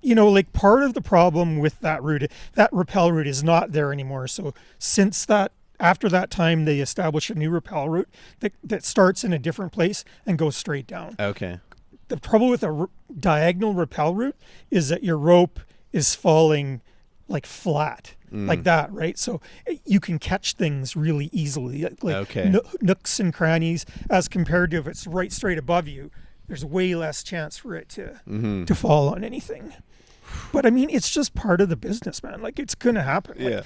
like part of the problem with that route, that rappel route is not there anymore. So after that time, they established a new rappel route that starts in a different place and goes straight down. Okay. The trouble with a diagonal rappel route is that your rope is falling like flat, like that, right? So you can catch things really easily, like nooks and crannies, as compared to if it's right straight above you, there's way less chance for it to fall on anything. But I mean, it's just part of the business, man. Like it's going to happen. Yeah.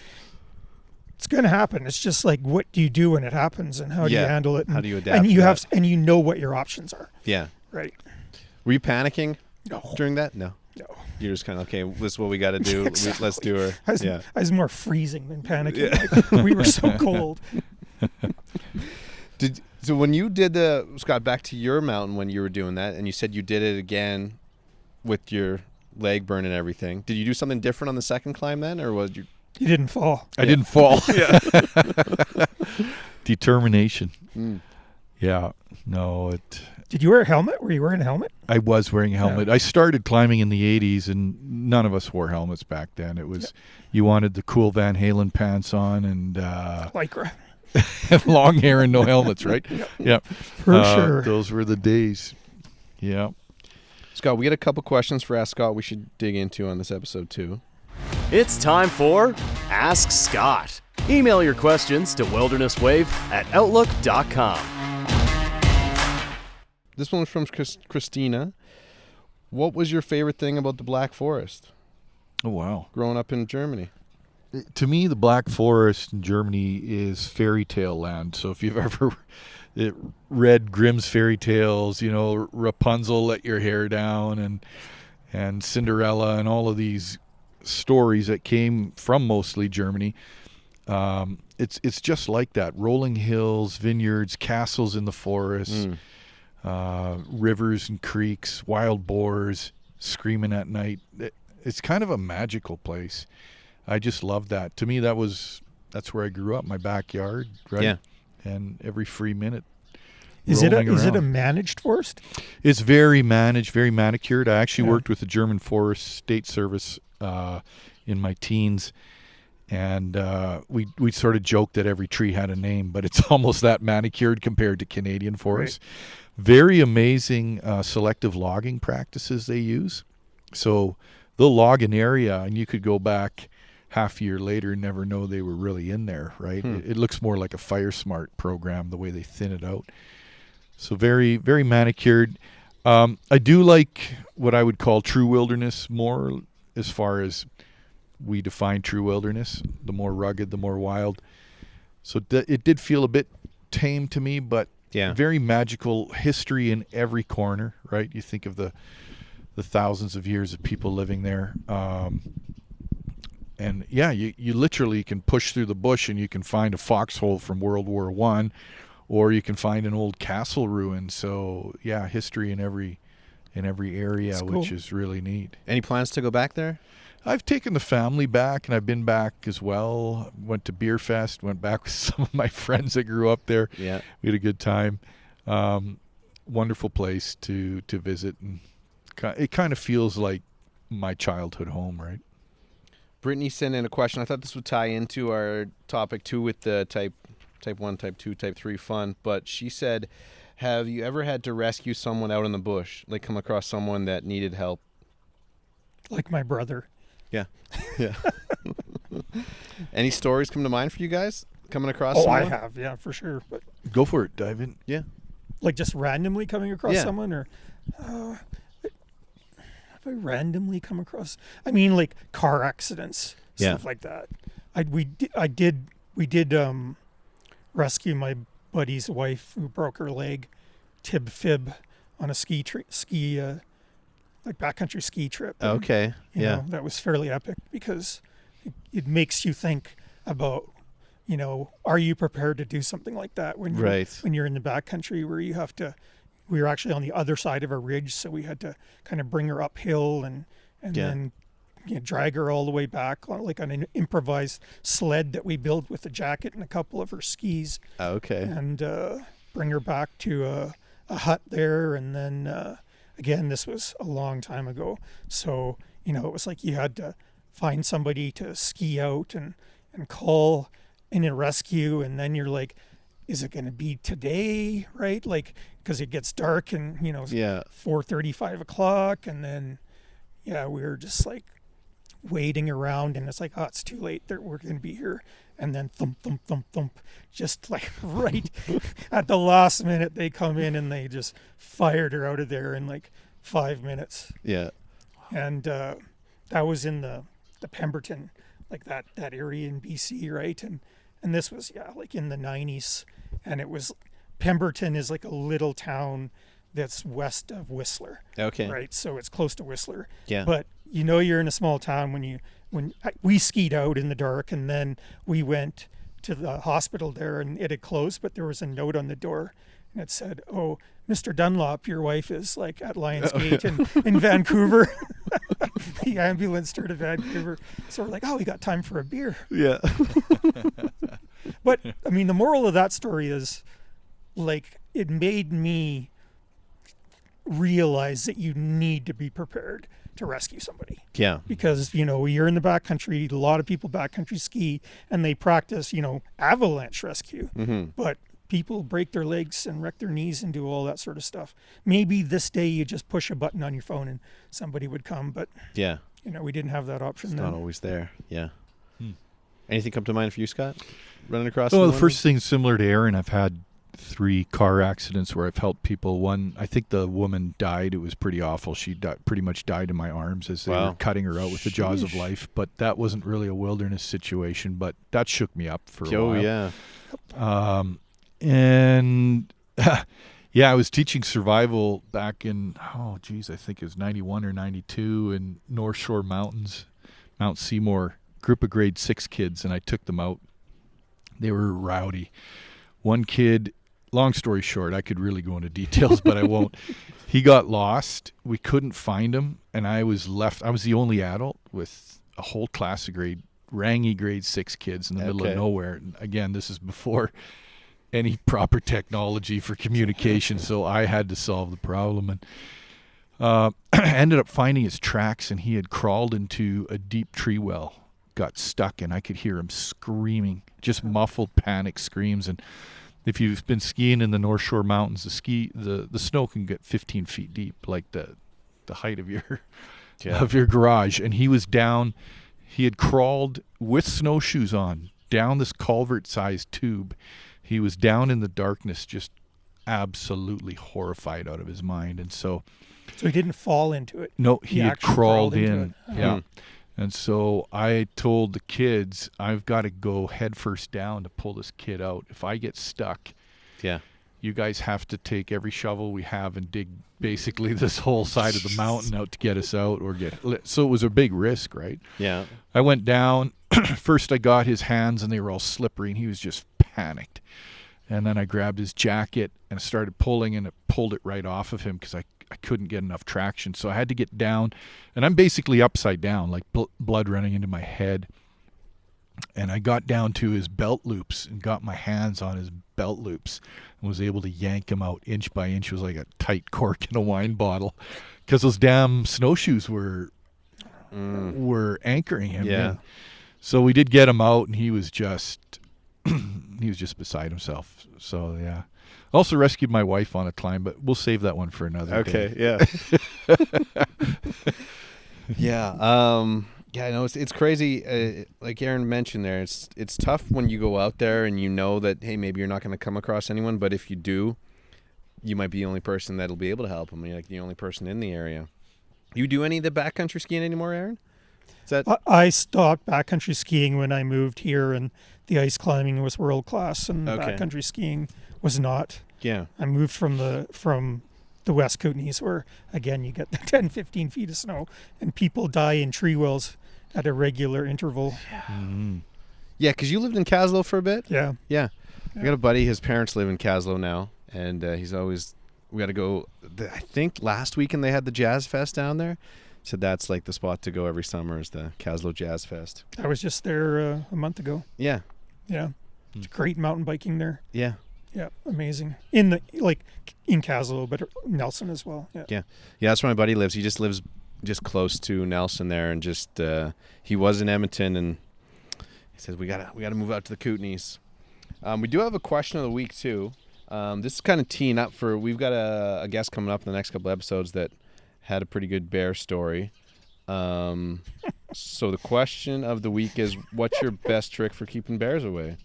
It's going to happen. It's just like, what do you do when it happens, and how do you handle it? And, how do you adapt? And you know what your options are. Yeah. Right. Were you panicking No. during that? No. You're just kind of, okay, this is what we got to do. Exactly. Let's do her. I was more freezing than panicking. Yeah. Like, we were so cold. So when you did Scott, back to your mountain when you were doing that, and you said you did it again with your leg burn and everything, did you do something different on the second climb then, or was you? You didn't fall. I didn't fall. Yeah. Determination. Yeah. No, Did you wear a helmet? Were you wearing a helmet? I was wearing a helmet. Yeah. I started climbing in the 80s, and none of us wore helmets back then. It was, you wanted the cool Van Halen pants on and Lycra. long hair and no helmets, right? Yeah. For sure. Those were the days. Yeah. Scott, we got a couple questions for Ask Scott we should dig into on this episode too. It's time for Ask Scott. Email your questions to wildernesswave@outlook.com. This one's from Christina. What was your favorite thing about the Black Forest? Oh, wow. Growing up in Germany. To me, the Black Forest in Germany is fairy tale land. So if you've ever read Grimm's fairy tales, Rapunzel let your hair down and Cinderella and all of these stories that came from mostly Germany, it's just like that. Rolling hills, vineyards, castles in the forest, rivers and creeks, wild boars screaming at night. It's kind of a magical place. I just love that. To me, that's where I grew up, my backyard, right? Yeah. And every free minute. Is it a managed forest? It's very managed, very manicured. I actually worked with the German Forest State Service in my teens, and we sort of joked that every tree had a name, but it's almost that manicured compared to Canadian forests. Right. Very amazing selective logging practices they use. So they'll log an area and you could go back half a year later and never know they were really in there, right? It looks more like a Fire Smart program, the way they thin it out. So very, very manicured. I do like what I would call true wilderness more, as far as we define true wilderness. The more rugged, the more wild. So it did feel a bit tame to me, but very magical history in every corner, right? You think of the thousands of years of people living there. And yeah, you literally can push through the bush and you can find a foxhole from World War I, or you can find an old castle ruin. So yeah, history in every area, cool. which is really neat. Any plans to go back there? I've taken the family back, and I've been back as well. Went to Beer Fest, went back with some of my friends that grew up there. Yeah. We had a good time. Wonderful place to visit, and it kind of feels like my childhood home, right? Brittany sent in a question. I thought this would tie into our topic too, with the type 1, type 2, type 3 fun. But she said, have you ever had to rescue someone out in the bush? Like, come across someone that needed help? Like my brother. Yeah. Yeah. Any stories come to mind for you guys coming across Oh, someone? I have, yeah, for sure. But Go for it, dive in. Yeah. like just randomly coming across Yeah. someone, or have I randomly come across? I mean, like car accidents, stuff like that. We did rescue my buddy's wife who broke her leg, tib-fib, on a like backcountry ski trip. And, Okay. you know, that was fairly epic because it makes you think about, you know, are you prepared to do something like that when you're in the backcountry, where you have to. We were actually on the other side of a ridge, so we had to kind of bring her uphill and then drag her all the way back on an improvised sled that we built with a jacket and a couple of her skis. Okay. And bring her back to a hut there, and then again, this was a long time ago, so you know it was like you had to find somebody to ski out and call in a rescue, and then you're like, is it going to be today, right? Like, because it gets dark and 4:30, 5 o'clock, and then we were just like waiting around, and it's like, oh, it's too late, we're going to be here. And then thump, thump, thump, thump, just like right at the last minute, they come in and they just fired her out of there in like 5 minutes. Yeah. And that was in the Pemberton, like that area in BC, right? And this was, like in the 90s. And it was, Pemberton is like a little town that's west of Whistler. Okay. Right? So it's close to Whistler. Yeah. But you know you're in a small town when we skied out in the dark, and then we went to the hospital there, and it had closed, but there was a note on the door, and it said, "Oh, Mr. Dunlop, your wife is like at Lions Gate in Vancouver." The ambulance started to Vancouver, so we're like, "Oh, we got time for a beer." Yeah. But I mean, the moral of that story is, like, it made me realize that you need to be prepared to rescue somebody. Yeah. Because, you're in the backcountry, a lot of people backcountry ski, and they practice, avalanche rescue. Mm-hmm. But people break their legs and wreck their knees and do all that sort of stuff. Maybe this day you just push a button on your phone and somebody would come, but we didn't have that option. It's then. not always there. Yeah. Anything come to mind for you, Scott? Running across? Well, the first thing, similar to Aaron, I've had 3 car accidents where I've helped people. One, I think the woman died. It was pretty awful. She pretty much died in my arms as they were cutting her out with the jaws of life. But that wasn't really a wilderness situation, but that shook me up for a while. Oh, yeah. And I was teaching survival back in, I think it was 91 or 92 in North Shore Mountains, Mount Seymour, group of grade 6 kids, and I took them out. They were rowdy. One kid, long story short, I could really go into details, but I won't. He got lost. We couldn't find him, and I was left. I was the only adult with a whole class of rangy grade 6 kids in the middle of nowhere. And again, this is before any proper technology for communication, so I had to solve the problem. And ended up finding his tracks, and he had crawled into a deep tree well, got stuck, and I could hear him screaming, just muffled panic screams. And if you've been skiing in the North Shore Mountains, the snow can get 15 feet deep, like the height of your of your garage, and he was down. He had crawled with snowshoes on down this culvert-sized tube. He was down in the darkness, just absolutely horrified out of his mind. And so he didn't fall into it. No, he had actually crawled into in. it. Yeah. And so I told the kids, I've got to go head first down to pull this kid out. If I get stuck, you guys have to take every shovel we have and dig basically this whole side of the mountain out to get us out or get. So it was a big risk, right? Yeah. I went down. First I got his hands and they were all slippery and he was just panicked. And then I grabbed his jacket and started pulling, and it pulled it right off of him because I couldn't get enough traction. So I had to get down, and I'm basically upside down, like blood running into my head. And I got down to his belt loops and got my hands on his belt loops and was able to yank him out inch by inch. It was like a tight cork in a wine bottle because those damn snowshoes were anchoring him in. So we did get him out, and he was just beside himself. So yeah. Also rescued my wife on a climb, but we'll save that one for another day. Yeah. Yeah. Yeah, I know it's crazy. Like Aaron mentioned there, it's tough when you go out there and you know that, hey, maybe you're not going to come across anyone, but if you do, you might be the only person that'll be able to help them. You're like the only person in the area. You do any of the backcountry skiing anymore, Aaron? Is that... I stopped backcountry skiing when I moved here, and the ice climbing was world class, and backcountry skiing was not. Yeah. I moved from the West Kootenays, where again you get the 10-15 feet of snow and people die in tree wells at a regular interval. Yeah, because you lived in Caslow for a bit. Yeah. I got a buddy, his parents live in Caslow now, and he's always, we got to go, I think last weekend they had the Jazz Fest down there, so that's like the spot to go every summer, is the Caslow Jazz Fest. I was just there a month ago. Yeah. It's great mountain biking there. Yeah, amazing. In Caslow, but Nelson as well. Yeah, that's where my buddy lives. He just lives just close to Nelson there, and just he was in Edmonton, and he says we gotta move out to the Kootenays. We do have a question of the week too. This is kind of teeing up for, we've got a guest coming up in the next couple episodes that had a pretty good bear story. So the question of the week is, what's your best trick for keeping bears away?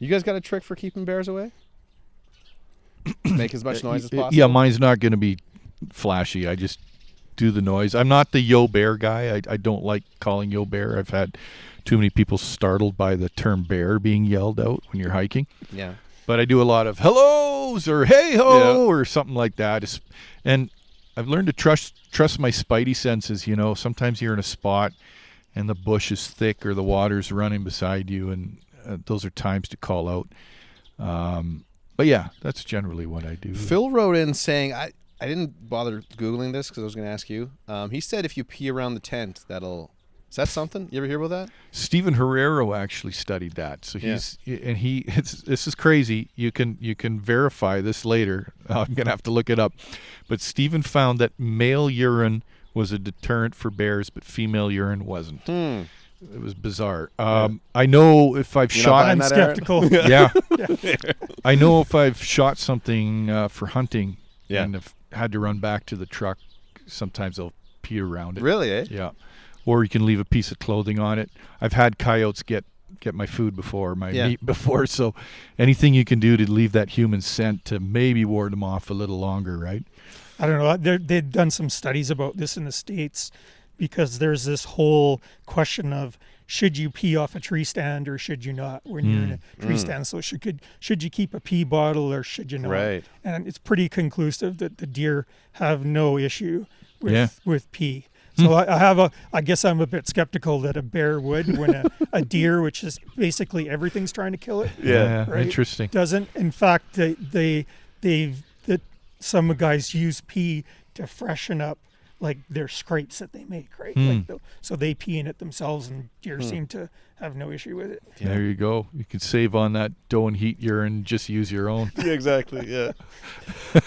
You guys got a trick for keeping bears away? Make as much noise as possible? Yeah, mine's not going to be flashy. I just do the noise. I'm not the yo bear guy. I don't like calling yo bear. I've had too many people startled by the term bear being yelled out when you're hiking. Yeah. But I do a lot of hellos or hey ho or something like that. And I've learned to trust my spidey senses. You know, sometimes you're in a spot and the bush is thick or the water's running beside you, and those are times to call out. But yeah, that's generally what I do. Phil wrote in saying, I didn't bother Googling this because I was going to ask you. He said if you pee around the tent, is that something? You ever hear about that? Stephen Herrero actually studied that. So this is crazy. You can verify this later. I'm going to have to look it up. But Stephen found that male urine was a deterrent for bears, but female urine wasn't. It was bizarre. I know if I've shot... I'm skeptical. Yeah. I know if I've shot something for hunting and have had to run back to the truck, sometimes I'll pee around it. Really, eh? Yeah. Or you can leave a piece of clothing on it. I've had coyotes get my food before, my meat before, so anything you can do to leave that human scent to maybe ward them off a little longer, right? I don't know. They've done some studies about this in the States, because there's this whole question of, should you pee off a tree stand or should you not when you're in a tree stand? So should you keep a pee bottle or should you not? Right. And it's pretty conclusive that the deer have no issue with pee. So I guess I'm a bit skeptical that a bear would, when a deer, which is basically everything's trying to kill it. Yeah, right, interesting. Doesn't. In fact, some guys use pee to freshen up like their scrapes that they make, right? So they pee in it themselves, and deer seem to have no issue with it. Yeah. There you go. You can save on that doe and heat urine. Just use your own. Yeah, exactly. Yeah.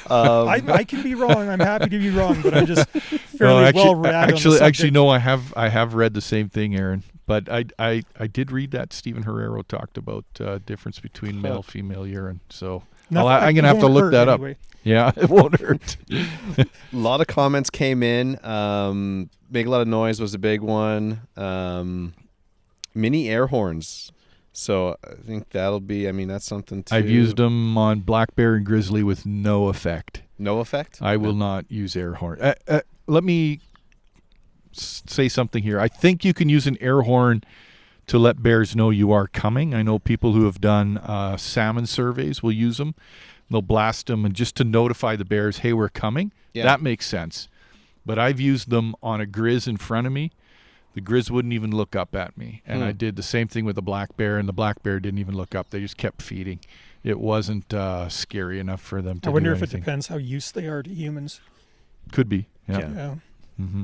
I can be wrong. I'm happy to be wrong, but I'm just fairly well read on the subject. Actually, no. I have read the same thing, Aaron. But I did read that Stephen Herrero talked about difference between male female urine. So I'm gonna have to look that up. Yeah, it won't hurt. A lot of comments came in. make a lot of noise was a big one. Mini air horns. So I think that'll be, that's something too. I've used them on black bear and grizzly with no effect. No effect? I will not use air horn. Let me say something here. I think you can use an air horn to let bears know you are coming. I know people who have done salmon surveys will use them. They'll blast them and just to notify the bears, hey, we're coming. Yeah. That makes sense. But I've used them on a grizz in front of me. The grizz wouldn't even look up at me. And I did the same thing with the black bear, and the black bear didn't even look up. They just kept feeding. It wasn't scary enough for them to I wonder do if anything. it depends how used they are to humans. Could be. Yeah. Yeah. Mm-hmm.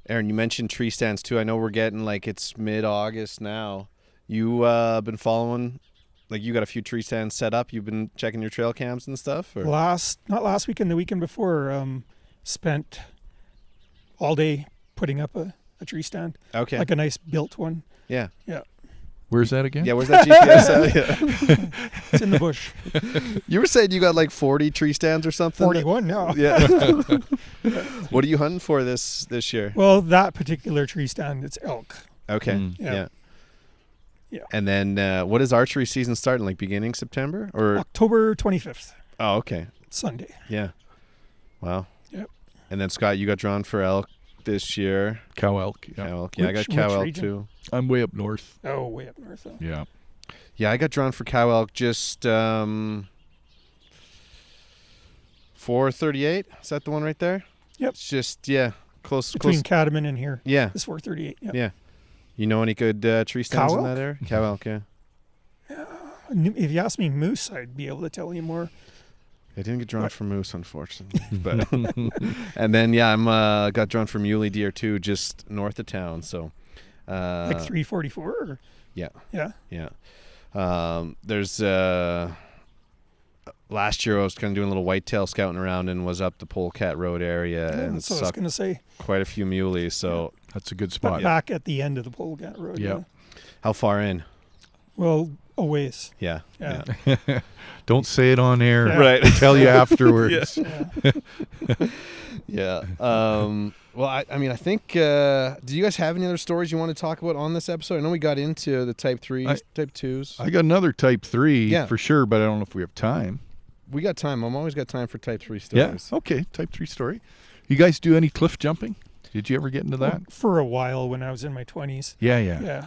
Aaron, you mentioned tree stands too. I know we're getting it's mid-August now. You been following, you got a few tree stands set up. You've been checking your trail cams and stuff? Or? Not last weekend, the weekend before, spent all day putting up a tree stand. Okay. Like a nice built one. Yeah. Yeah. Where's that again? Yeah, where's that GPS at? Yeah. It's in the bush. You were saying you got 40 tree stands or something? 41 now. Yeah. What are you hunting for this year? Well, that particular tree stand, it's elk. Okay. Yeah. Yeah. And then what is archery season starting? Beginning September or October 25th. Oh, okay. Sunday. Yeah. Wow. Yep. And then Scott, you got drawn for elk this year. Cow elk. Yeah. Cow elk. Yeah, I got Which cow elk region? too. I'm way up north. Oh, way up north. Though. Yeah. Yeah, I got drawn for cow elk just 438. Is that the one right there? Yep. It's just close. Between Catamount and here. Yeah. It's 438. Yep. Yeah. You know any good tree stands Cow in elk? that area? Cow elk, yeah. If you ask me moose, I'd be able to tell you more. I didn't get drawn for moose, unfortunately. But and then I'm got drawn for muley deer too, just north of town. So 344. Or? Yeah. Yeah. Yeah. There's last year I was kind of doing a little whitetail scouting around and was up the Polecat Road area and That's what I was sucked going to say. quite a few muleys. So That's a good spot. Back at the end of the Polecat Road. Yeah. how far in? Well, a ways. Yeah. Yeah. Don't say it on air. Yeah. Right. We'll tell you afterwards. Yeah. Yeah. Well, I think. Do you guys have any other stories you want to talk about on this episode? I know we got into the type 3s, type 2s. I got another type 3 Yeah. for sure, but I don't know if we have time. We got time. I'm always got time for type 3 Yeah. stories. Okay. Type 3 story. You guys do any cliff jumping? Did you ever get into that? For a while when I was in my 20s. Yeah. Yeah. Yeah.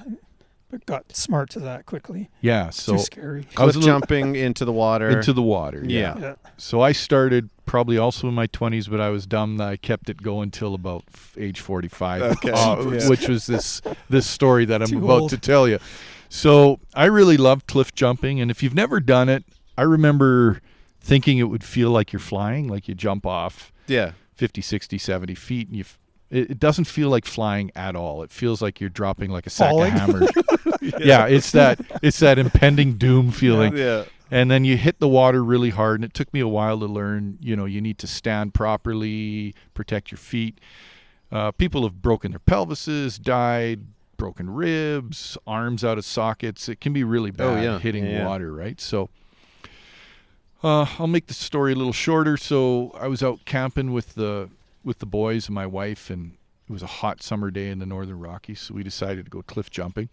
But got smart to that quickly. Yeah. It's So too scary. I was Cliff a little- jumping into the water. into the water. Yeah. Yeah. So I started probably also in my 20s, but I was dumb that I kept it going till about age 45, Okay. Yeah. which was this story that I'm Too about old. to tell you. So I really love cliff jumping, and if you've never done it, I remember thinking it would feel like you're flying, like you jump off Yeah. 50, 60, 70 feet, and it doesn't feel like flying at all. It feels like you're dropping like a sack Falling? of hammers. Yeah, it's that impending doom feeling. Yeah. And then you hit the water really hard, and it took me a while to learn, you need to stand properly, protect your feet. People have broken their pelvises, died, broken ribs, arms out of sockets. It can be really bad hitting Yeah. water, right? So I'll make the story a little shorter. So I was out camping with the boys and my wife, and it was a hot summer day in the Northern Rockies, so we decided to go cliff jumping.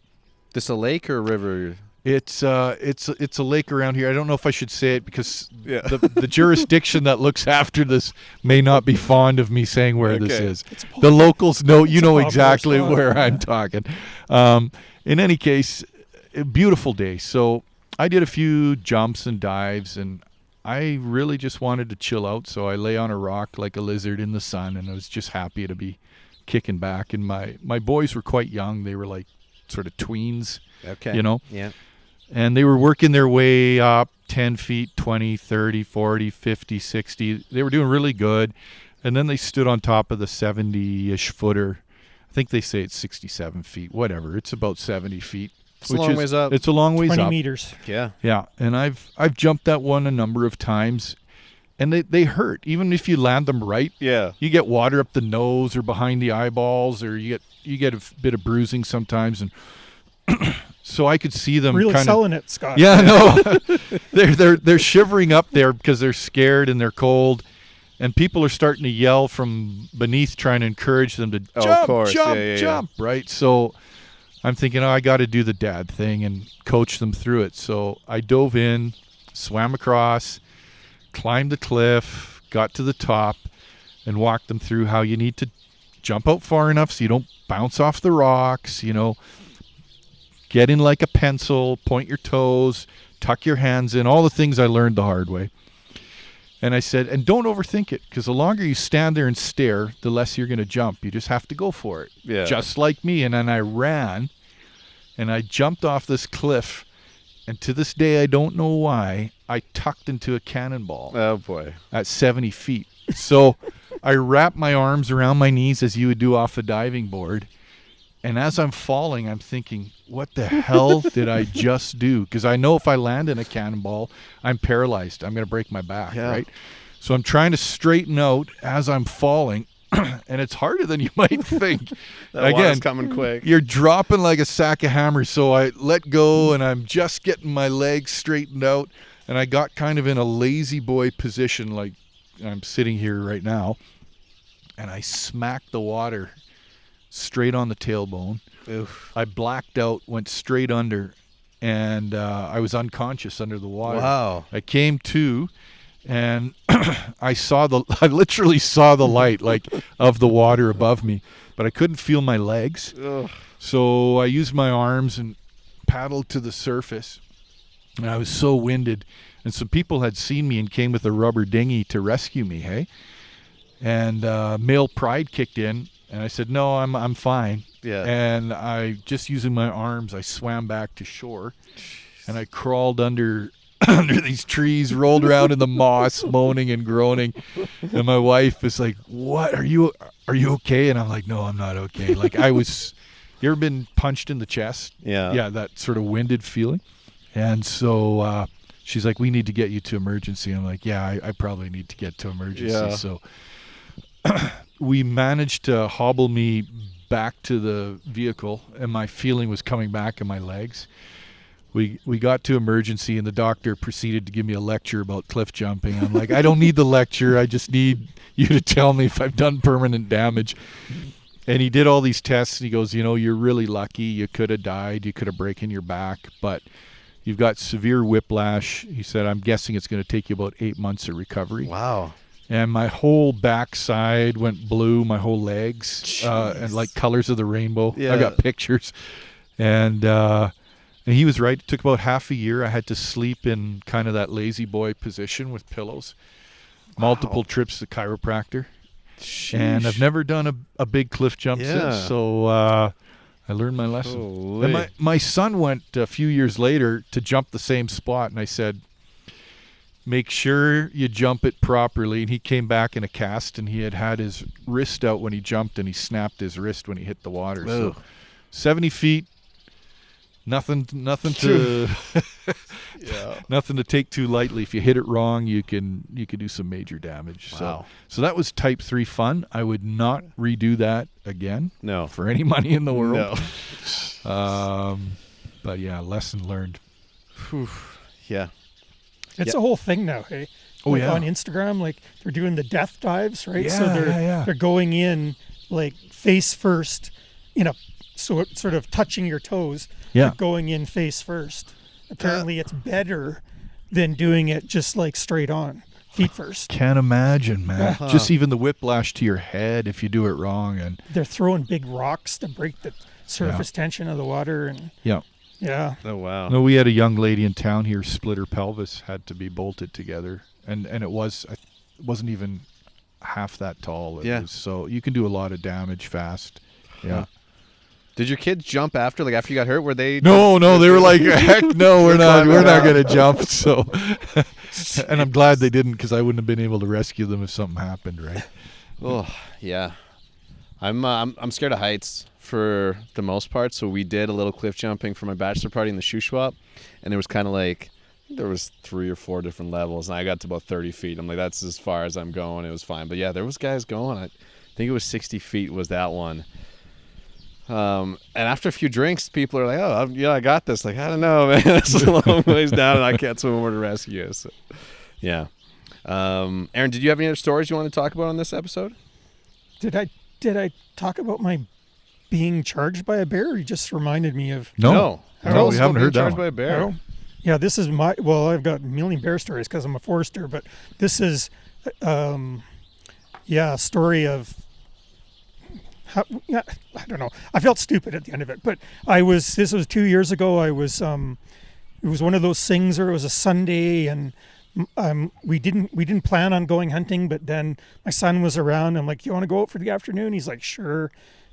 This a lake or a river? It's a lake around here. I don't know if I should say it because Yeah. the jurisdiction that looks after this may not be fond of me saying where this Okay. is. The locals know, you It's a know popular exactly spot. where I'm talking. In any case, a beautiful day. So I did a few jumps and dives, and I really just wanted to chill out. So I lay on a rock like a lizard in the sun, and I was just happy to be kicking back. And my boys were quite young. They were like sort of tweens, Okay. Yeah. and they were working their way up 10 feet, 20, 30, 40, 50, 60. They were doing really good. And then they stood on top of the 70-ish footer. I think they say it's 67 feet, whatever. It's about 70 feet. It's a long ways up. It's a long ways 20 up. meters. Yeah. Yeah, and I've jumped that one a number of times, and they hurt. Even if you land them right, Yeah. you get water up the nose or behind the eyeballs, or you get a bit of bruising sometimes, and so I could see them Really kind of. selling it, Scott. Yeah, no, they're shivering up there because they're scared and they're cold, And people are starting to yell from beneath, trying to encourage them to jump, right? So I'm thinking, I got to do the dad thing and coach them through it. So I dove in, swam across, climbed the cliff, got to the top, and walked them through how you need to jump out far enough so you don't bounce off the rocks, get in like a pencil, point your toes, tuck your hands in, all the things I learned the hard way. And I said, and don't overthink it, because the longer you stand there and stare, the less you're going to jump. You just have to go for it. Yeah. Just like me. And then I ran, and I jumped off this cliff. And to this day, I don't know why, I tucked into a cannonball. Oh, boy. At 70 feet. So I wrapped my arms around my knees as you would do off a diving board. And as I'm falling, I'm thinking, what the hell did I just do? Because I know if I land in a cannonball, I'm paralyzed. I'm going to break my back, right? So I'm trying to straighten out as I'm falling, and it's harder than you might think. That water's coming quick. You're dropping like a sack of hammers. So I let go, and I'm just getting my legs straightened out, and I got kind of in a lazy boy position like I'm sitting here right now, and I smacked the water straight on the tailbone. Oof. I blacked out, went straight under, and I was unconscious under the water. Wow. I came to, and I literally saw the light of the water above me, but I couldn't feel my legs. Ugh. So I used my arms and paddled to the surface, and I was so winded. And some people had seen me and came with a rubber dinghy to rescue me, hey? And male pride kicked in. And I said, no, I'm fine. Yeah. And I, just using my arms, I swam back to shore. And I crawled under these trees, rolled around in the moss, moaning and groaning. And my wife was like, what, are you okay? And I'm like, no, I'm not okay. Like you ever been punched in the chest? Yeah. Yeah, that sort of winded feeling. And so she's like, we need to get you to emergency. And I'm like, yeah, I probably need to get to emergency. Yeah. So we managed to hobble me back to the vehicle, and my feeling was coming back in my legs. We got to emergency, and the doctor proceeded to give me a lecture about cliff jumping. I'm like, I don't need the lecture. I just need you to tell me if I've done permanent damage. And he did all these tests, and he goes, you're really lucky. You could have died. You could have broken your back, but you've got severe whiplash. He said, I'm guessing it's going to take you about 8 months of recovery. Wow. And my whole backside went blue, my whole legs, and like colors of the rainbow. Yeah. I got pictures. And he was right. It took about half a year. I had to sleep in kind of that lazy boy position with pillows. Multiple trips to chiropractor. Sheesh. And I've never done a big cliff jump since. So I learned my lesson. Holy. And my son went a few years later to jump the same spot, and I said, make sure you jump it properly. And he came back in a cast, and he had his wrist out when he jumped, and he snapped his wrist when he hit the water. Whoa. So 70 feet, nothing to nothing to take too lightly. If you hit it wrong, you can do some major damage. Wow. So that was type 3 fun. I would not redo that again. No. For any money in the world. No. But yeah, lesson learned. Whew. Yeah. It's a whole thing now, hey? Oh, like yeah. on Instagram, like they're doing the death dives, right? Yeah, So yeah. they're going in like face first, sort of touching your toes. Yeah. But going in face first. Apparently, it's better than doing it just like straight on, feet first. Can't imagine, man. Just even the whiplash to your head if you do it wrong. And They're throwing big rocks to break the surface tension of the water, and yeah. Oh, wow. No, we had a young lady in town here, split her pelvis, had to be bolted together, and it wasn't even half that tall. It was, so you can do a lot of damage fast. Yeah. Did your kids jump after you got hurt? Were they? No, they were like, heck no, we're not going to jump. So, and I'm glad they didn't, because I wouldn't have been able to rescue them if something happened, right? Oh, yeah. I'm scared of heights for the most part. So we did a little cliff jumping for my bachelor party in the Shuswap, and there was kind of like, there was 3 or 4 different levels, and I got to about 30 feet. I'm like, that's as far as I'm going. It was fine. But yeah, there was guys going. I think it was 60 feet was that one. And after a few drinks, people are like, oh, I got this. Like, I don't know, man. It's a long ways down, and I can't swim over to rescue you. So, yeah. Aaron, did you have any other stories you want to talk about on this episode? Did I talk about my being charged by a bear? Or you just reminded me of. No, Tell us we about haven't being heard that charged one. by a bear. Oh, yeah, this is I've got a million bear stories because I'm a forester, but this is, a story of. I don't know. I felt stupid at the end of it, but this was 2 years ago. It was one of those things where it was a Sunday and we didn't plan on going hunting, but then my son was around. I'm like, you want to go out for the afternoon? He's like, sure.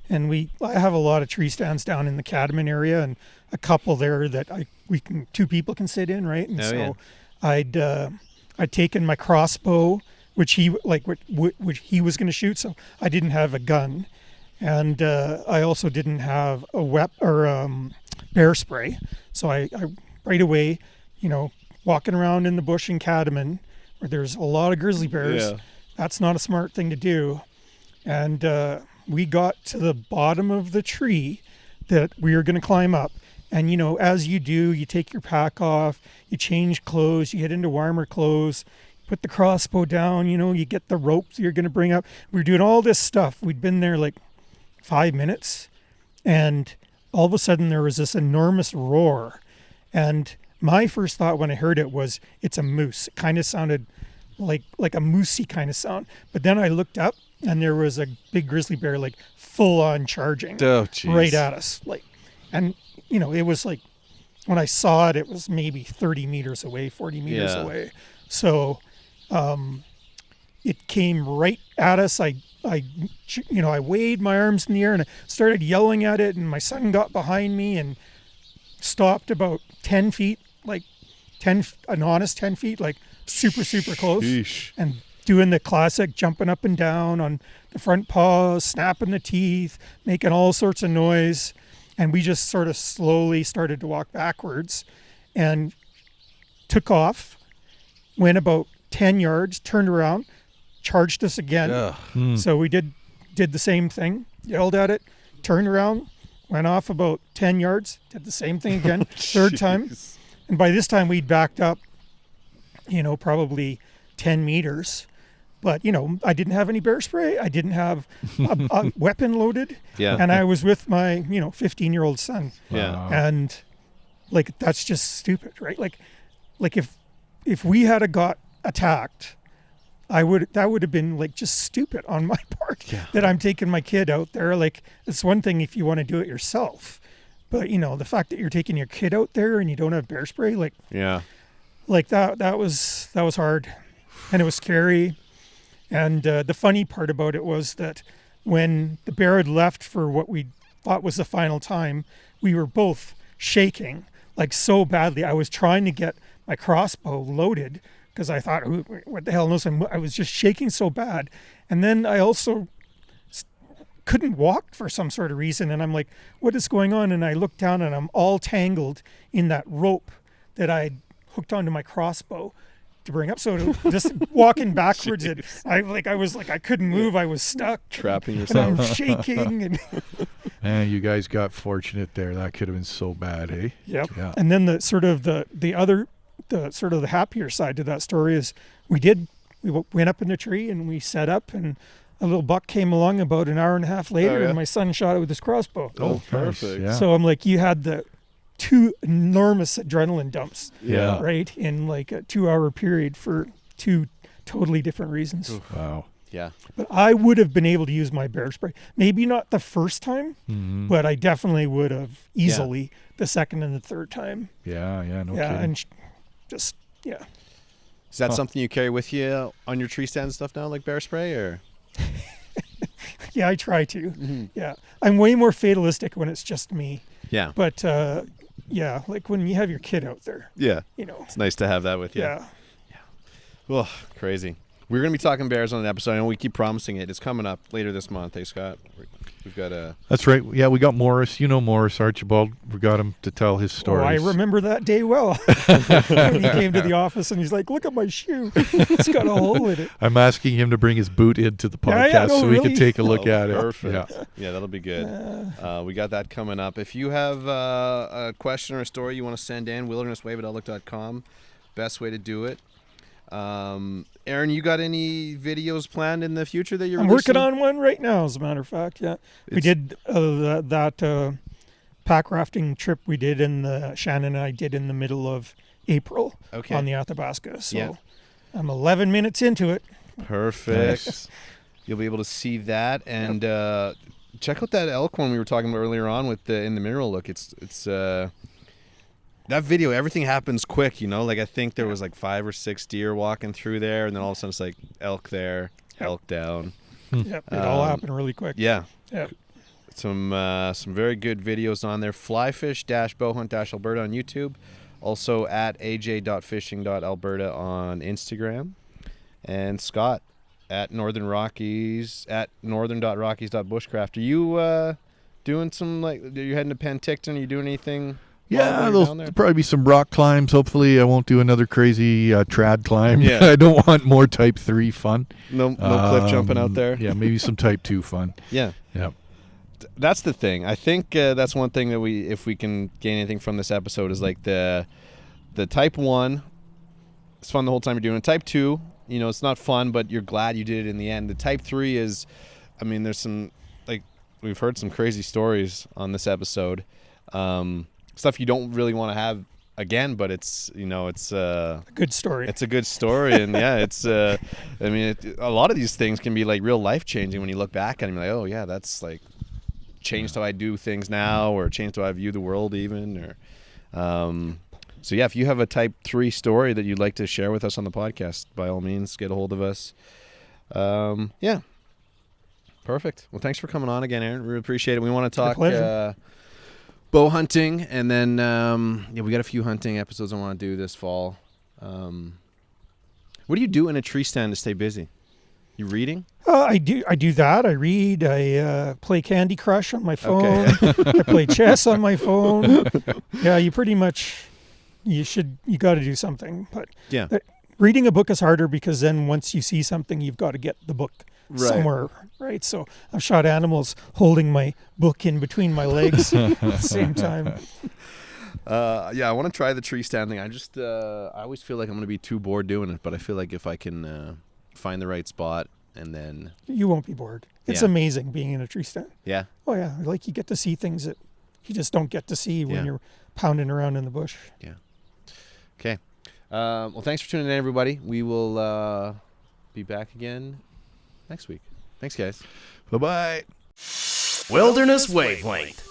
And I have a lot of tree stands down in the Cadman area and a couple there that two people can sit in, right? And I'd taken my crossbow, which he was going to shoot, so I didn't have a gun. And I also didn't have a bear spray. So I right away, walking around in the bush in Cadman, where there's a lot of grizzly bears, that's not a smart thing to do. And we got to the bottom of the tree that we were going to climb up. And, as you do, you take your pack off, you change clothes, you get into warmer clothes, put the crossbow down, you get the ropes you're going to bring up. We were doing all this stuff. We'd been there like 5 minutes, and all of a sudden there was this enormous roar. And my first thought when I heard it was, it's a moose. It kind of sounded like a moosey kind of sound. But then I looked up, and there was a big grizzly bear, like full on charging right at us. It was like, when I saw it, it was maybe 30 meters away, 40 meters away. So it came right at us. I waved my arms in the air and I started yelling at it, and my son got behind me and stopped about 10 feet, an honest 10 feet, like super, super close. Sheesh. And doing the classic jumping up and down on the front paws, snapping the teeth, making all sorts of noise. And we just sort of slowly started to walk backwards and took off, went about 10 yards, turned around, charged us again. So we did the same thing, yelled at it, turned around, went off about 10 yards, did the same thing again, third time. And by this time we'd backed up, probably 10 meters. But, I didn't have any bear spray. I didn't have a weapon loaded. Yeah. And I was with my, 15-year-old son. Yeah. And, that's just stupid, right? Like if we had got attacked, that would have been, just stupid on my part that I'm taking my kid out there. It's one thing if you want to do it yourself. But, the fact that you're taking your kid out there and you don't have bear spray, that was hard. And it was scary. And the funny part about it was that when the bear had left for what we thought was the final time, we were both shaking so badly. I was trying to get my crossbow loaded because I thought, what the hell knows? I was just shaking so bad. And then I also couldn't walk for some sort of reason. And I'm like, what is going on? And I looked down and I'm all tangled in that rope that I hooked onto my crossbow to bring up. So just walking backwards, I couldn't move. I was stuck. Trapping And yourself. I'm shaking. And Man, you guys got fortunate there. That could have been so bad, eh? yep. Yeah. And then the happier side to that story is we went up in the tree and we set up, and a little buck came along about an hour and a half later, and my son shot it with his crossbow. Oh, perfect. Yeah. So I'm like, you had the two enormous adrenaline dumps, Yeah. right, in a 2-hour period for two totally different reasons. Wow. Yeah. But I would have been able to use my bear spray. Maybe not the first time, but I definitely would have easily the second and the third time. Yeah, no Yeah, kidding. and Is that something you carry with you on your tree stand and stuff now, like bear spray, or? yeah, I try to. Yeah, I'm way more fatalistic when it's just me. Yeah. But when you have your kid out there, Yeah. It's nice to have that with you. yeah. Oh, crazy. We're going to be talking bears on an episode. I know we keep promising it. It's coming up later this month. Hey, Scott. We've got a... That's right. Yeah, we got Morris. Morris Archibald. We got him to tell his Oh, stories. I remember that day well. When he came to the office and he's like, "Look at my shoe. It's got a hole in it." I'm asking him to bring his boot into the Yeah, podcast no, so we really? can take a look at it. Perfect. Yeah. Yeah, that'll be good. We got that coming up. If you have a question or a story you want to send in, wildernesswave@outlook.com. Best way to do it. Aaron, you got any videos planned in the future that you're I'm releasing? working on one right now, as a matter of fact. Yeah, we did that pack rafting trip we did Shannon and I did in the middle of April on the Athabasca. So I'm 11 minutes into it. Perfect. Nice. You'll be able to see that, and check out that elk one we were talking about earlier on with in the mineral look. It's that video. Everything happens quick, Like I think there was like 5 or 6 deer walking through there, and then all of a sudden it's like elk there, elk down. Yep, it all happened really quick. Yeah. Yep. Some very good videos on there. Flyfish-bowhunt-Alberta on YouTube. Also at aj.fishing.alberta on Instagram. And Scott at Northern Rockies at northern.rockies.bushcraft. Are you doing some, are you heading to Penticton? Are you doing anything? Yeah, there'll probably be some rock climbs. Hopefully I won't do another crazy trad climb. Yeah. I don't want more type 3 fun. No cliff jumping out there? Yeah, maybe some type 2 fun. Yeah. Yeah. That's the thing. I think that's one thing that if we can gain anything from this episode, is like the type 1, it's fun the whole time you're doing it. Type 2, it's not fun, but you're glad you did it in the end. The type 3 is, there's some, we've heard some crazy stories on this episode. Stuff you don't really want to have again, but it's a good story. It's a good story, and yeah, it's a lot of these things can be like real life changing when you look back at them. You're like, oh yeah, that's like changed how I do things now, or changed how I view the world even, or so yeah, if you have a type 3 story that you'd like to share with us on the podcast, by all means get a hold of us. Yeah, perfect. Well, thanks for coming on again, Aaron. We appreciate it. We want to talk bow hunting, and then we got a few hunting episodes I want to do this fall. What do you do in a tree stand to stay busy? You reading? I do that. I read. I play Candy Crush on my phone. Okay. I play chess on my phone. Yeah, you pretty much you got to do something. But yeah, reading a book is harder, because then once you see something, you've got to get the book somewhere, right? So I've shot animals holding my book in between my legs at the same time. Yeah, I want to try the tree stand thing. I just I always feel like I'm going to be too bored doing it, but I feel like if I can find the right spot, and then you won't be bored. It's amazing being in a tree stand. Yeah. Oh yeah, like you get to see things that you just don't get to see when you're pounding around in the bush. Yeah. Okay. Well, thanks for tuning in, everybody. We will be back again next week. Thanks, guys. Bye-bye. Wilderness Wavelength.